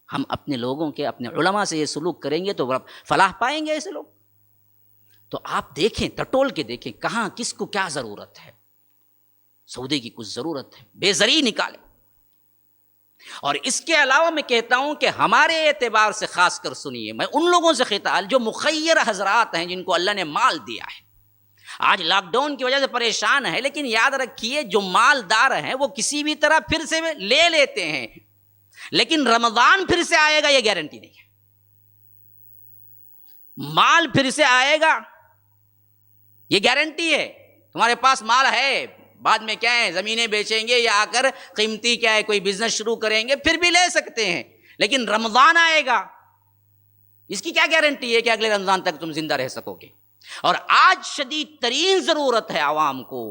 ہم اپنے لوگوں کے، اپنے علماء سے یہ سلوک کریں گے تو فلاح پائیں گے ایسے لوگ۔ تو آپ دیکھیں، ٹٹول کے دیکھیں کہاں کس کو کیا ضرورت ہے۔ سودے کی کچھ ضرورت ہے، بے زری نکالیں۔ اور اس کے علاوہ میں کہتا ہوں کہ ہمارے اعتبار سے خاص کر سنیے، میں ان لوگوں سے خطاب جو مخیر حضرات ہیں، جن کو اللہ نے مال دیا ہے، آج لاک ڈاؤن کی وجہ سے پریشان ہے، لیکن یاد رکھیے جو مالدار ہیں وہ کسی بھی طرح پھر سے لے لیتے ہیں، لیکن رمضان پھر سے آئے گا یہ گارنٹی نہیں ہے۔ مال پھر سے آئے گا یہ گارنٹی ہے۔ تمہارے پاس مال ہے، بعد میں کیا ہے زمینیں بیچیں گے یا آ کر قیمتی کیا ہے کوئی بزنس شروع کریں گے، پھر بھی لے سکتے ہیں، لیکن رمضان آئے گا، اس کی کیا گارنٹی ہے کہ اگلے رمضان تک تم زندہ رہ سکو گے؟ اور آج شدید ترین ضرورت ہے عوام کو،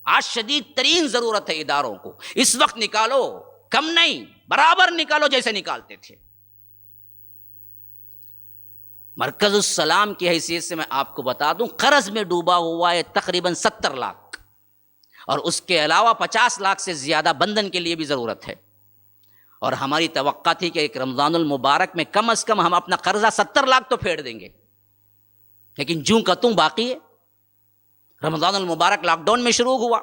آج شدید ترین ضرورت ہے اداروں کو۔ اس وقت نکالو، کم نہیں، برابر نکالو جیسے نکالتے تھے۔ مرکز السلام کی حیثیت سے میں آپ کو بتا دوں، قرض میں ڈوبا ہوا ہے تقریباً 70 لاکھ، اور اس کے علاوہ 50 لاکھ سے زیادہ بندھن کے لیے بھی ضرورت ہے۔ اور ہماری توقع تھی کہ ایک رمضان المبارک میں کم از کم ہم اپنا قرضہ 70 لاکھ تو پھیڑ دیں گے، لیکن جوں کا توں باقی ہے۔ رمضان المبارک لاک ڈاؤن میں شروع ہوا،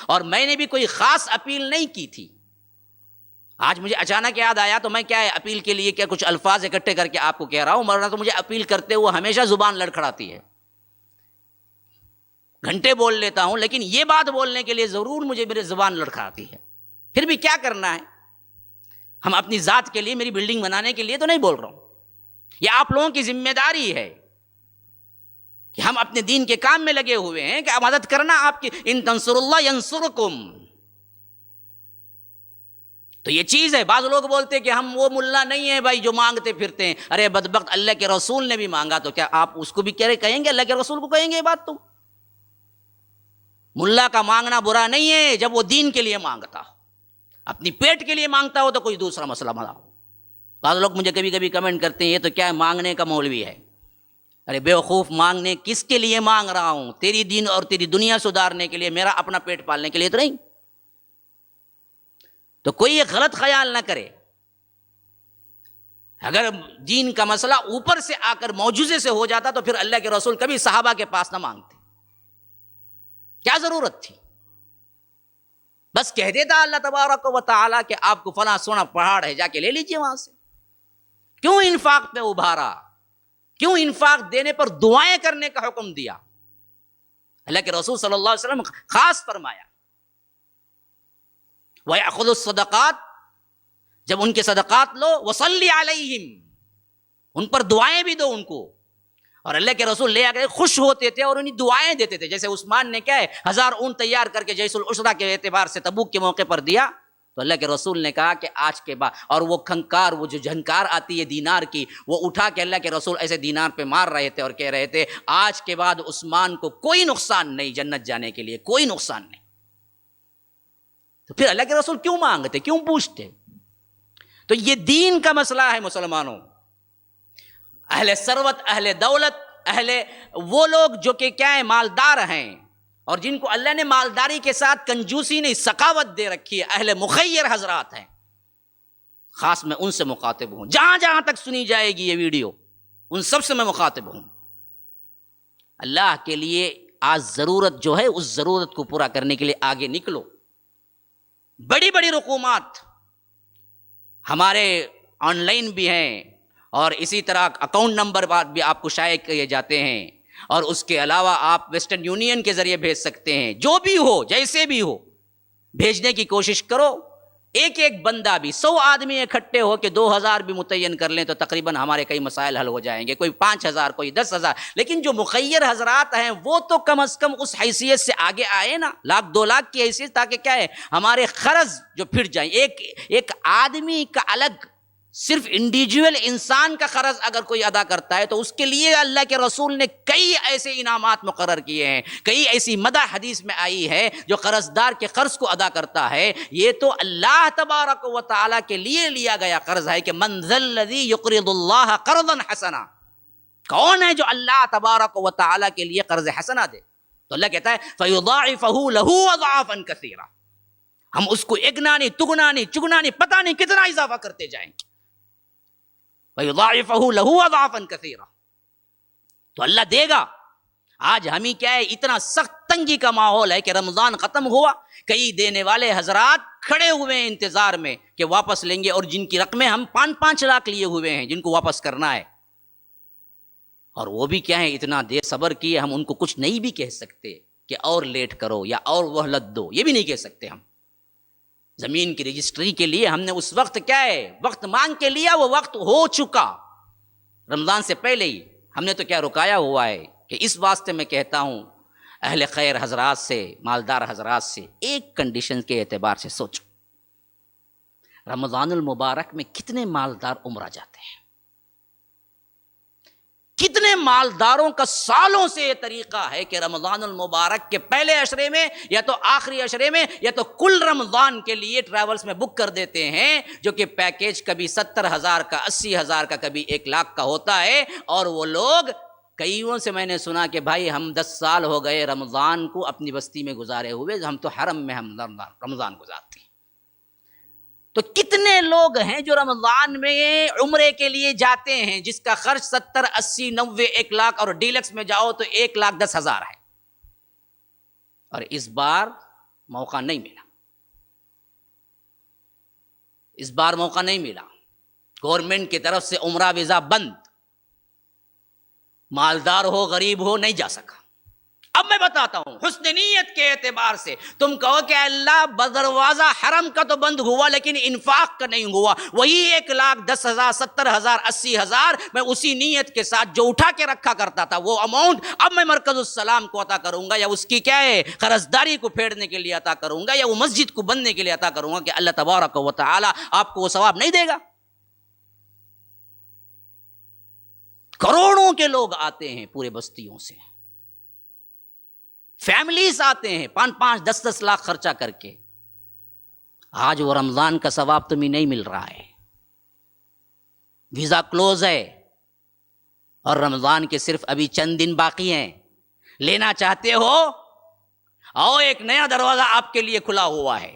اور میں نے بھی کوئی خاص اپیل نہیں کی تھی۔ آج مجھے اچانک یاد آیا تو میں کیا ہے اپیل کے لیے کیا کچھ الفاظ اکٹھے کر کے آپ کو کہہ رہا ہوں، ورنہ تو مجھے اپیل کرتے ہوئے ہمیشہ زبان لڑکھڑاتی ہے، گھنٹے بول لیتا ہوں، لیکن یہ بات بولنے کے لیے ضرور مجھے میرے زبان لڑکھڑاتی ہے۔ پھر بھی کیا کرنا ہے، ہم اپنی ذات کے لیے، میری بلڈنگ بنانے کے لیے تو نہیں بول رہا ہوں، یہ آپ لوگوں کی ذمہ داری ہے کہ ہم اپنے دین کے کام میں لگے ہوئے ہیں کہ مدد کرنا آپ کی، ان تنصر اللہ ینصرکم۔ تو یہ چیز ہے، بعض لوگ بولتے کہ ہم وہ ملا نہیں ہیں بھائی جو مانگتے پھرتے ہیں۔ ارے بدبخت، اللہ کے رسول نے بھی مانگا، تو کیا آپ اس کو بھی کہیں گے؟ اللہ کے رسول کو کہیں گے یہ بات؟ تم ملا کا مانگنا برا نہیں ہے جب وہ دین کے لیے مانگتا ہو، اپنی پیٹ کے لیے مانگتا ہو تو کوئی دوسرا مسئلہ بنا ہو۔ بعض لوگ مجھے کبھی کبھی کمنٹ کرتے ہیں یہ تو کیا ہے مانگنے کا مولوی ہے۔ ارے بیوقوف، مانگنے کس کے لیے مانگ رہا ہوں؟ تیری دین اور تیری دنیا سدھارنے کے لیے، میرا اپنا پیٹ پالنے کے لیے تو نہیں۔ تو کوئی یہ غلط خیال نہ کرے، اگر دین کا مسئلہ اوپر سے آ کر معجزے سے ہو جاتا تو پھر اللہ کے رسول کبھی صحابہ کے پاس نہ مانگتے، کیا ضرورت تھی؟ بس کہہ دیتا اللہ تبارک و تعالیٰ کہ آپ کو فلاں سونا پہاڑ ہے، جا کے لے لیجئے وہاں سے۔ کیوں انفاق پہ ابھارا؟ کیوں انفاق دینے پر دعائیں کرنے کا حکم دیا؟ اللہ کے رسول صلی اللہ علیہ وسلم خاص فرمایا وَيَأْخُذُ الصَّدَقَاتِ، جب ان کے صدقات لو، وَصَلِّ عَلَيْهِمْ، ان پر دعائیں بھی دو ان کو. اور اللہ کے رسول لے آ کے خوش ہوتے تھے اور انہیں دعائیں دیتے تھے. جیسے عثمان نے کیا ہے 1000 اونٹ تیار کر کے جیش العسرہ کے اعتبار سے تبوک کے موقع پر دیا, تو اللہ کے رسول نے کہا کہ آج کے بعد, اور وہ کھنکار, وہ جو جھنکار آتی ہے دینار کی, وہ اٹھا کے اللہ کے رسول ایسے دینار پہ مار رہے تھے اور کہہ رہے تھے آج کے بعد عثمان کو کوئی نقصان نہیں جنت جانے کے لیے, کوئی نقصان نہیں. تو پھر اللہ کے رسول کیوں مانگتے, کیوں پوچھتے؟ تو یہ دین کا مسئلہ ہے مسلمانوں. اہل ثروت, اہل دولت, وہ لوگ جو کہ کیا ہے مالدار ہیں اور جن کو اللہ نے مالداری کے ساتھ کنجوسی نہیں سخاوت دے رکھی ہے, اہل مخیر حضرات ہیں. خاص میں ان سے مخاطب ہوں, جہاں جہاں تک سنی جائے گی یہ ویڈیو ان سب سے میں مخاطب ہوں. اللہ کے لیے آج ضرورت جو ہے اس ضرورت کو پورا کرنے کے لیے آگے نکلو. بڑی بڑی رقومات ہمارے آن لائن بھی ہیں اور اسی طرح اکاؤنٹ نمبر بھی آپ کو شائع کیے جاتے ہیں, اور اس کے علاوہ آپ ویسٹرن یونین کے ذریعے بھیج سکتے ہیں. جو بھی ہو جیسے بھی ہو بھیجنے کی کوشش کرو. ایک ایک بندہ بھی 100 آدمی اکٹھے ہو کے 2000 بھی متعین کر لیں تو تقریباً ہمارے کئی مسائل حل ہو جائیں گے. کوئی 5000, کوئی 10,000, لیکن جو مخیر حضرات ہیں وہ تو کم از کم اس حیثیت سے آگے آئے نا, 1,00,000 2 لاکھ کی حیثیت, تاکہ کیا ہے ہمارے قرض جو پھٹ جائیں. ایک آدمی کا الگ صرف انڈیویجول انسان کا قرض اگر کوئی ادا کرتا ہے تو اس کے لیے اللہ کے رسول نے کئی ایسے انعامات مقرر کیے ہیں, کئی ایسی مدح حدیث میں آئی ہے. جو قرض دار کے قرض کو ادا کرتا ہے یہ تو اللہ تبارک و تعالیٰ کے لیے لیا گیا قرض ہے کہ من ذا الذی یقرض اللہ قرضا حسنا, کون ہے جو اللہ تبارک و تعالیٰ کے لیے قرض حسنا دے. تو اللہ کہتا ہے فیضاعفہ لہ اضعافا کثیرا, ہم اس کو اگنا نہیں تگنا نہیں چگنا نہیں پتہ نہیں کتنا اضافہ کرتے جائیں گے. وَيُضَاعِفَهُ لَهُ أَضْعَافًا كَثِيرًا, تو اللہ دے گا. آج ہمیں کیا ہے اتنا سخت تنگی کا ماحول ہے کہ رمضان ختم ہوا, کئی دینے والے حضرات کھڑے ہوئے ہیں انتظار میں کہ واپس لیں گے, اور جن کی رقمیں ہم 5-5 لاکھ لیے ہوئے ہیں جن کو واپس کرنا ہے, اور وہ بھی کیا ہے اتنا دیر صبر کیے. ہم ان کو کچھ نہیں بھی کہہ سکتے کہ اور لیٹ کرو یا اور مہلت دو, یہ بھی نہیں کہہ سکتے. ہم زمین کی رجسٹری کے لیے ہم نے اس وقت کیا ہے وقت مانگ کے لیا, وہ وقت ہو چکا رمضان سے پہلے ہی. ہم نے تو کیا رکایا ہوا ہے کہ اس واسطے میں کہتا ہوں اہل خیر حضرات سے, مالدار حضرات سے, ایک کنڈیشن کے اعتبار سے سوچو, رمضان المبارک میں کتنے مالدار عمرہ جاتے ہیں, کتنے مالداروں کا سالوں سے یہ طریقہ ہے کہ رمضان المبارک کے پہلے عشرے میں یا تو آخری عشرے میں یا تو کل رمضان کے لیے ٹریولز میں بک کر دیتے ہیں, جو کہ پیکیج کبھی 70,000 کا, 80,000 کا, کبھی 1,00,000 کا ہوتا ہے. اور وہ لوگ کئیوں سے میں نے سنا کہ بھائی ہم 10 سال ہو گئے رمضان کو اپنی بستی میں گزارے ہوئے, ہم تو حرم میں ہم رمضان گزارتے ہیں. تو کتنے لوگ ہیں جو رمضان میں عمرے کے لیے جاتے ہیں جس کا خرچ 70, 80, 90, 1,00,000, اور ڈیلکس میں جاؤ تو 1,10,000 ہے. اور اس بار موقع نہیں ملا, اس بار موقع نہیں ملا. گورنمنٹ کی طرف سے عمرہ ویزا بند, مالدار ہو غریب ہو نہیں جا سکا. اب میں بتاتا ہوں حسن نیت کے اعتبار سے تم کہو کہ اللہ بدروازہ حرم کا تو بند ہوا لیکن انفاق کا نہیں ہوا. وہی 1,10,000, 70,000, 80,000 میں اسی نیت کے ساتھ جو اٹھا کے رکھا کرتا تھا وہ اماؤنٹ اب میں مرکز السلام کو عطا کروں گا, یا اس کی کیا ہے قرضداری کو پھیرنے کے لیے عطا کروں گا, یا وہ مسجد کو بننے کے لیے عطا کروں گا, کہ اللہ تبارک و تعالی آپ کو وہ ثواب نہیں دے گا. کروڑوں کے لوگ آتے ہیں پورے بستیوں سے, فیملیز آتے ہیں 5-5, 10-10 لاکھ خرچہ کر کے. آج وہ رمضان کا ثواب تمہیں نہیں مل رہا ہے, ویزا کلوز ہے اور رمضان کے صرف ابھی چند دن باقی ہیں. لینا چاہتے ہو آؤ, ایک نیا دروازہ آپ کے لیے کھلا ہوا ہے.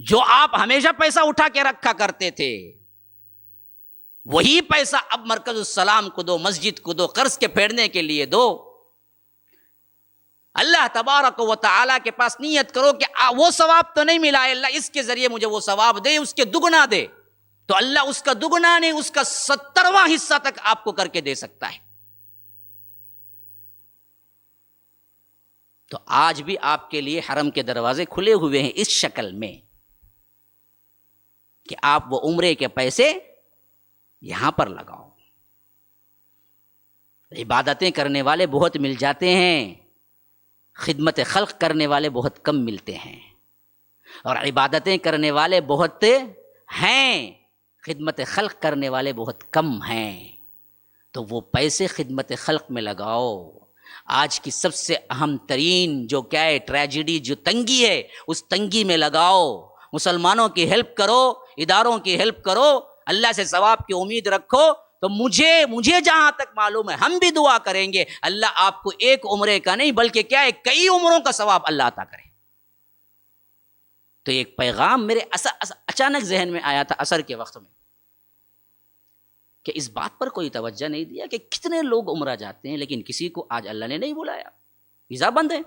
جو آپ ہمیشہ پیسہ اٹھا کے رکھا کرتے تھے وہی پیسہ اب مرکز السلام کو دو, مسجد کو دو, قرض کے پھیرنے کے لیے دو. اللہ تبارک و تعالیٰ کے پاس نیت کرو کہ وہ ثواب تو نہیں ملا ہے, اللہ اس کے ذریعے مجھے وہ ثواب دے, اس کے دگنا دے. تو اللہ اس کا دگنا نہیں, اس کا 70واں حصہ تک آپ کو کر کے دے سکتا ہے. تو آج بھی آپ کے لیے حرم کے دروازے کھلے ہوئے ہیں اس شکل میں کہ آپ وہ عمرے کے پیسے یہاں پر لگاؤ. عبادتیں کرنے والے بہت مل جاتے ہیں، خدمت خلق کرنے والے بہت کم ملتے ہیں. اور عبادتیں کرنے والے بہت ہیں، خدمت خلق کرنے والے بہت کم ہیں. تو وہ پیسے خدمت خلق میں لگاؤ. آج کی سب سے اہم ترین جو کیا ہے ٹریجڈی، جو تنگی ہے، اس تنگی میں لگاؤ. مسلمانوں کی ہیلپ کرو، اداروں کی ہیلپ کرو، اللہ سے ثواب کی امید رکھو. تو مجھے جہاں تک معلوم ہے ہم بھی دعا کریں گے اللہ آپ کو ایک عمرے کا نہیں بلکہ کیا ہے کئی عمروں کا ثواب اللہ عطا کرے. تو ایک پیغام میرے اچانک ذہن میں آیا تھا عصر کے وقت میں کہ اس بات پر کوئی توجہ نہیں دیا کہ کتنے لوگ عمرہ جاتے ہیں لیکن کسی کو آج اللہ نے نہیں بلایا، ویزا بند ہے،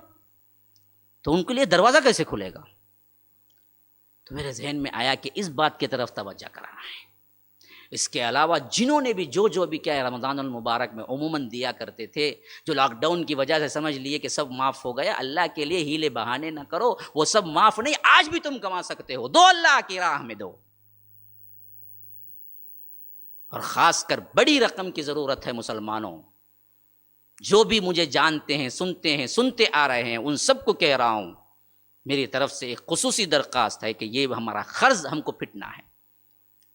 تو ان کے لیے دروازہ کیسے کھلے گا؟ تو میرے ذہن میں آیا کہ اس بات کی طرف توجہ کرانا ہے. اس کے علاوہ جنہوں نے بھی جو بھی کیا ہے رمضان المبارک میں عموماً دیا کرتے تھے، جو لاک ڈاؤن کی وجہ سے سمجھ لیے کہ سب معاف ہو گیا، اللہ کے لیے ہیلے بہانے نہ کرو، وہ سب معاف نہیں. آج بھی تم کما سکتے ہو، دو اللہ کی راہ میں دو. اور خاص کر بڑی رقم کی ضرورت ہے مسلمانوں. جو بھی مجھے جانتے ہیں، سنتے آ رہے ہیں، ان سب کو کہہ رہا ہوں، میری طرف سے ایک خصوصی درخواست ہے کہ یہ ہمارا قرض ہم کو پھٹنا ہے،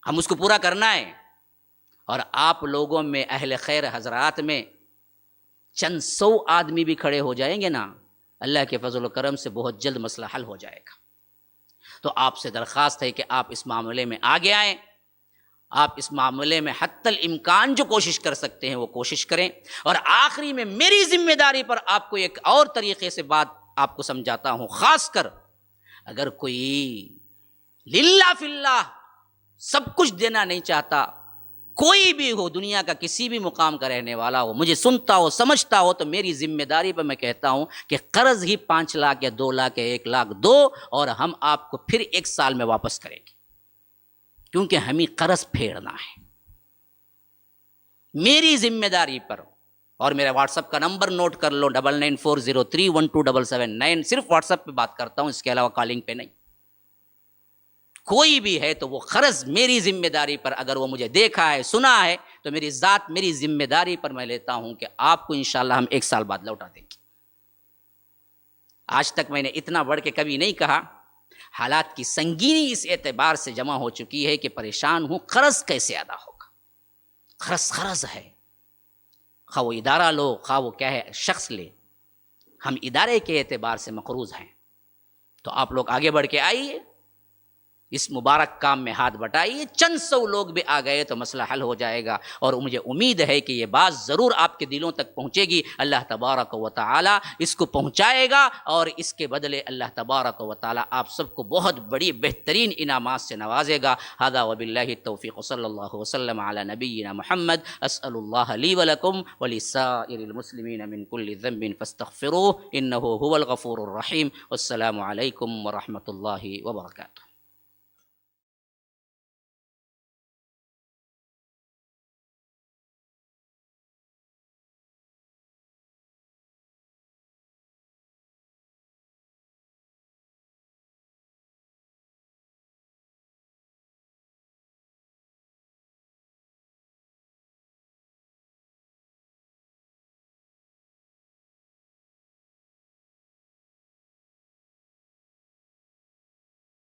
ہم اس کو پورا کرنا ہے. اور آپ لوگوں میں اہل خیر حضرات میں چند 100 آدمی بھی کھڑے ہو جائیں گے نا، اللہ کے فضل و کرم سے بہت جلد مسئلہ حل ہو جائے گا. تو آپ سے درخواست ہے کہ آپ اس معاملے میں آگے آئیں. آپ اس معاملے میں حتی الامکان جو کوشش کر سکتے ہیں وہ کوشش کریں. اور آخری میں میری ذمہ داری پر آپ کو ایک اور طریقے سے بات آپ کو سمجھاتا ہوں. خاص کر اگر کوئی للہ فی اللہ سب کچھ دینا نہیں چاہتا، کوئی بھی ہو، دنیا کا کسی بھی مقام کا رہنے والا ہو، مجھے سنتا ہو سمجھتا ہو، تو میری ذمہ داری پر میں کہتا ہوں کہ قرض ہی 5 لاکھ یا 2 لاکھ یا 1 لاکھ دو، اور ہم آپ کو پھر 1 سال میں واپس کریں گے، کیونکہ ہمیں قرض پھیرنا ہے. میری ذمہ داری پر. اور میرا واٹس ایپ کا نمبر نوٹ کر لو، 9940312779. صرف واٹس ایپ پہ بات کرتا ہوں، اس کے علاوہ کالنگ پہ نہیں. کوئی بھی ہے تو وہ قرض میری ذمہ داری پر، اگر وہ مجھے دیکھا ہے سنا ہے تو میری ذمہ داری پر میں لیتا ہوں کہ آپ کو انشاءاللہ ہم 1 سال بعد لوٹا دیں گے. آج تک میں نے اتنا بڑھ کے کبھی نہیں کہا. حالات کی سنگینی اس اعتبار سے جمع ہو چکی ہے کہ پریشان ہوں قرض کیسے ادا ہوگا. قرض ہے، خواہ وہ ادارہ لو، خواہ وہ کیا ہے شخص لے، ہم ادارے کے اعتبار سے مقروض ہیں. تو آپ لوگ آگے بڑھ کے آئیے، اس مبارک کام میں ہاتھ بٹائیے. چند 100 لوگ بھی آ گئے تو مسئلہ حل ہو جائے گا. اور مجھے امید ہے کہ یہ بات ضرور آپ کے دلوں تک پہنچے گی. اللہ تبارک و تعالی اس کو پہنچائے گا، اور اس کے بدلے اللہ تبارک و تعالی آپ سب کو بہت بڑی بہترین انعامات سے نوازے گا. ھذا وباللہ التوفیق، صلی اللہ وسلم علی نبینا محمد. اسأل اللہ لی ولکم ولسائر المسلمین من کل ذنب فاستغفروه انه هو الغفور الرحیم. والسلام علیکم ورحمۃ اللہ وبرکاتہ.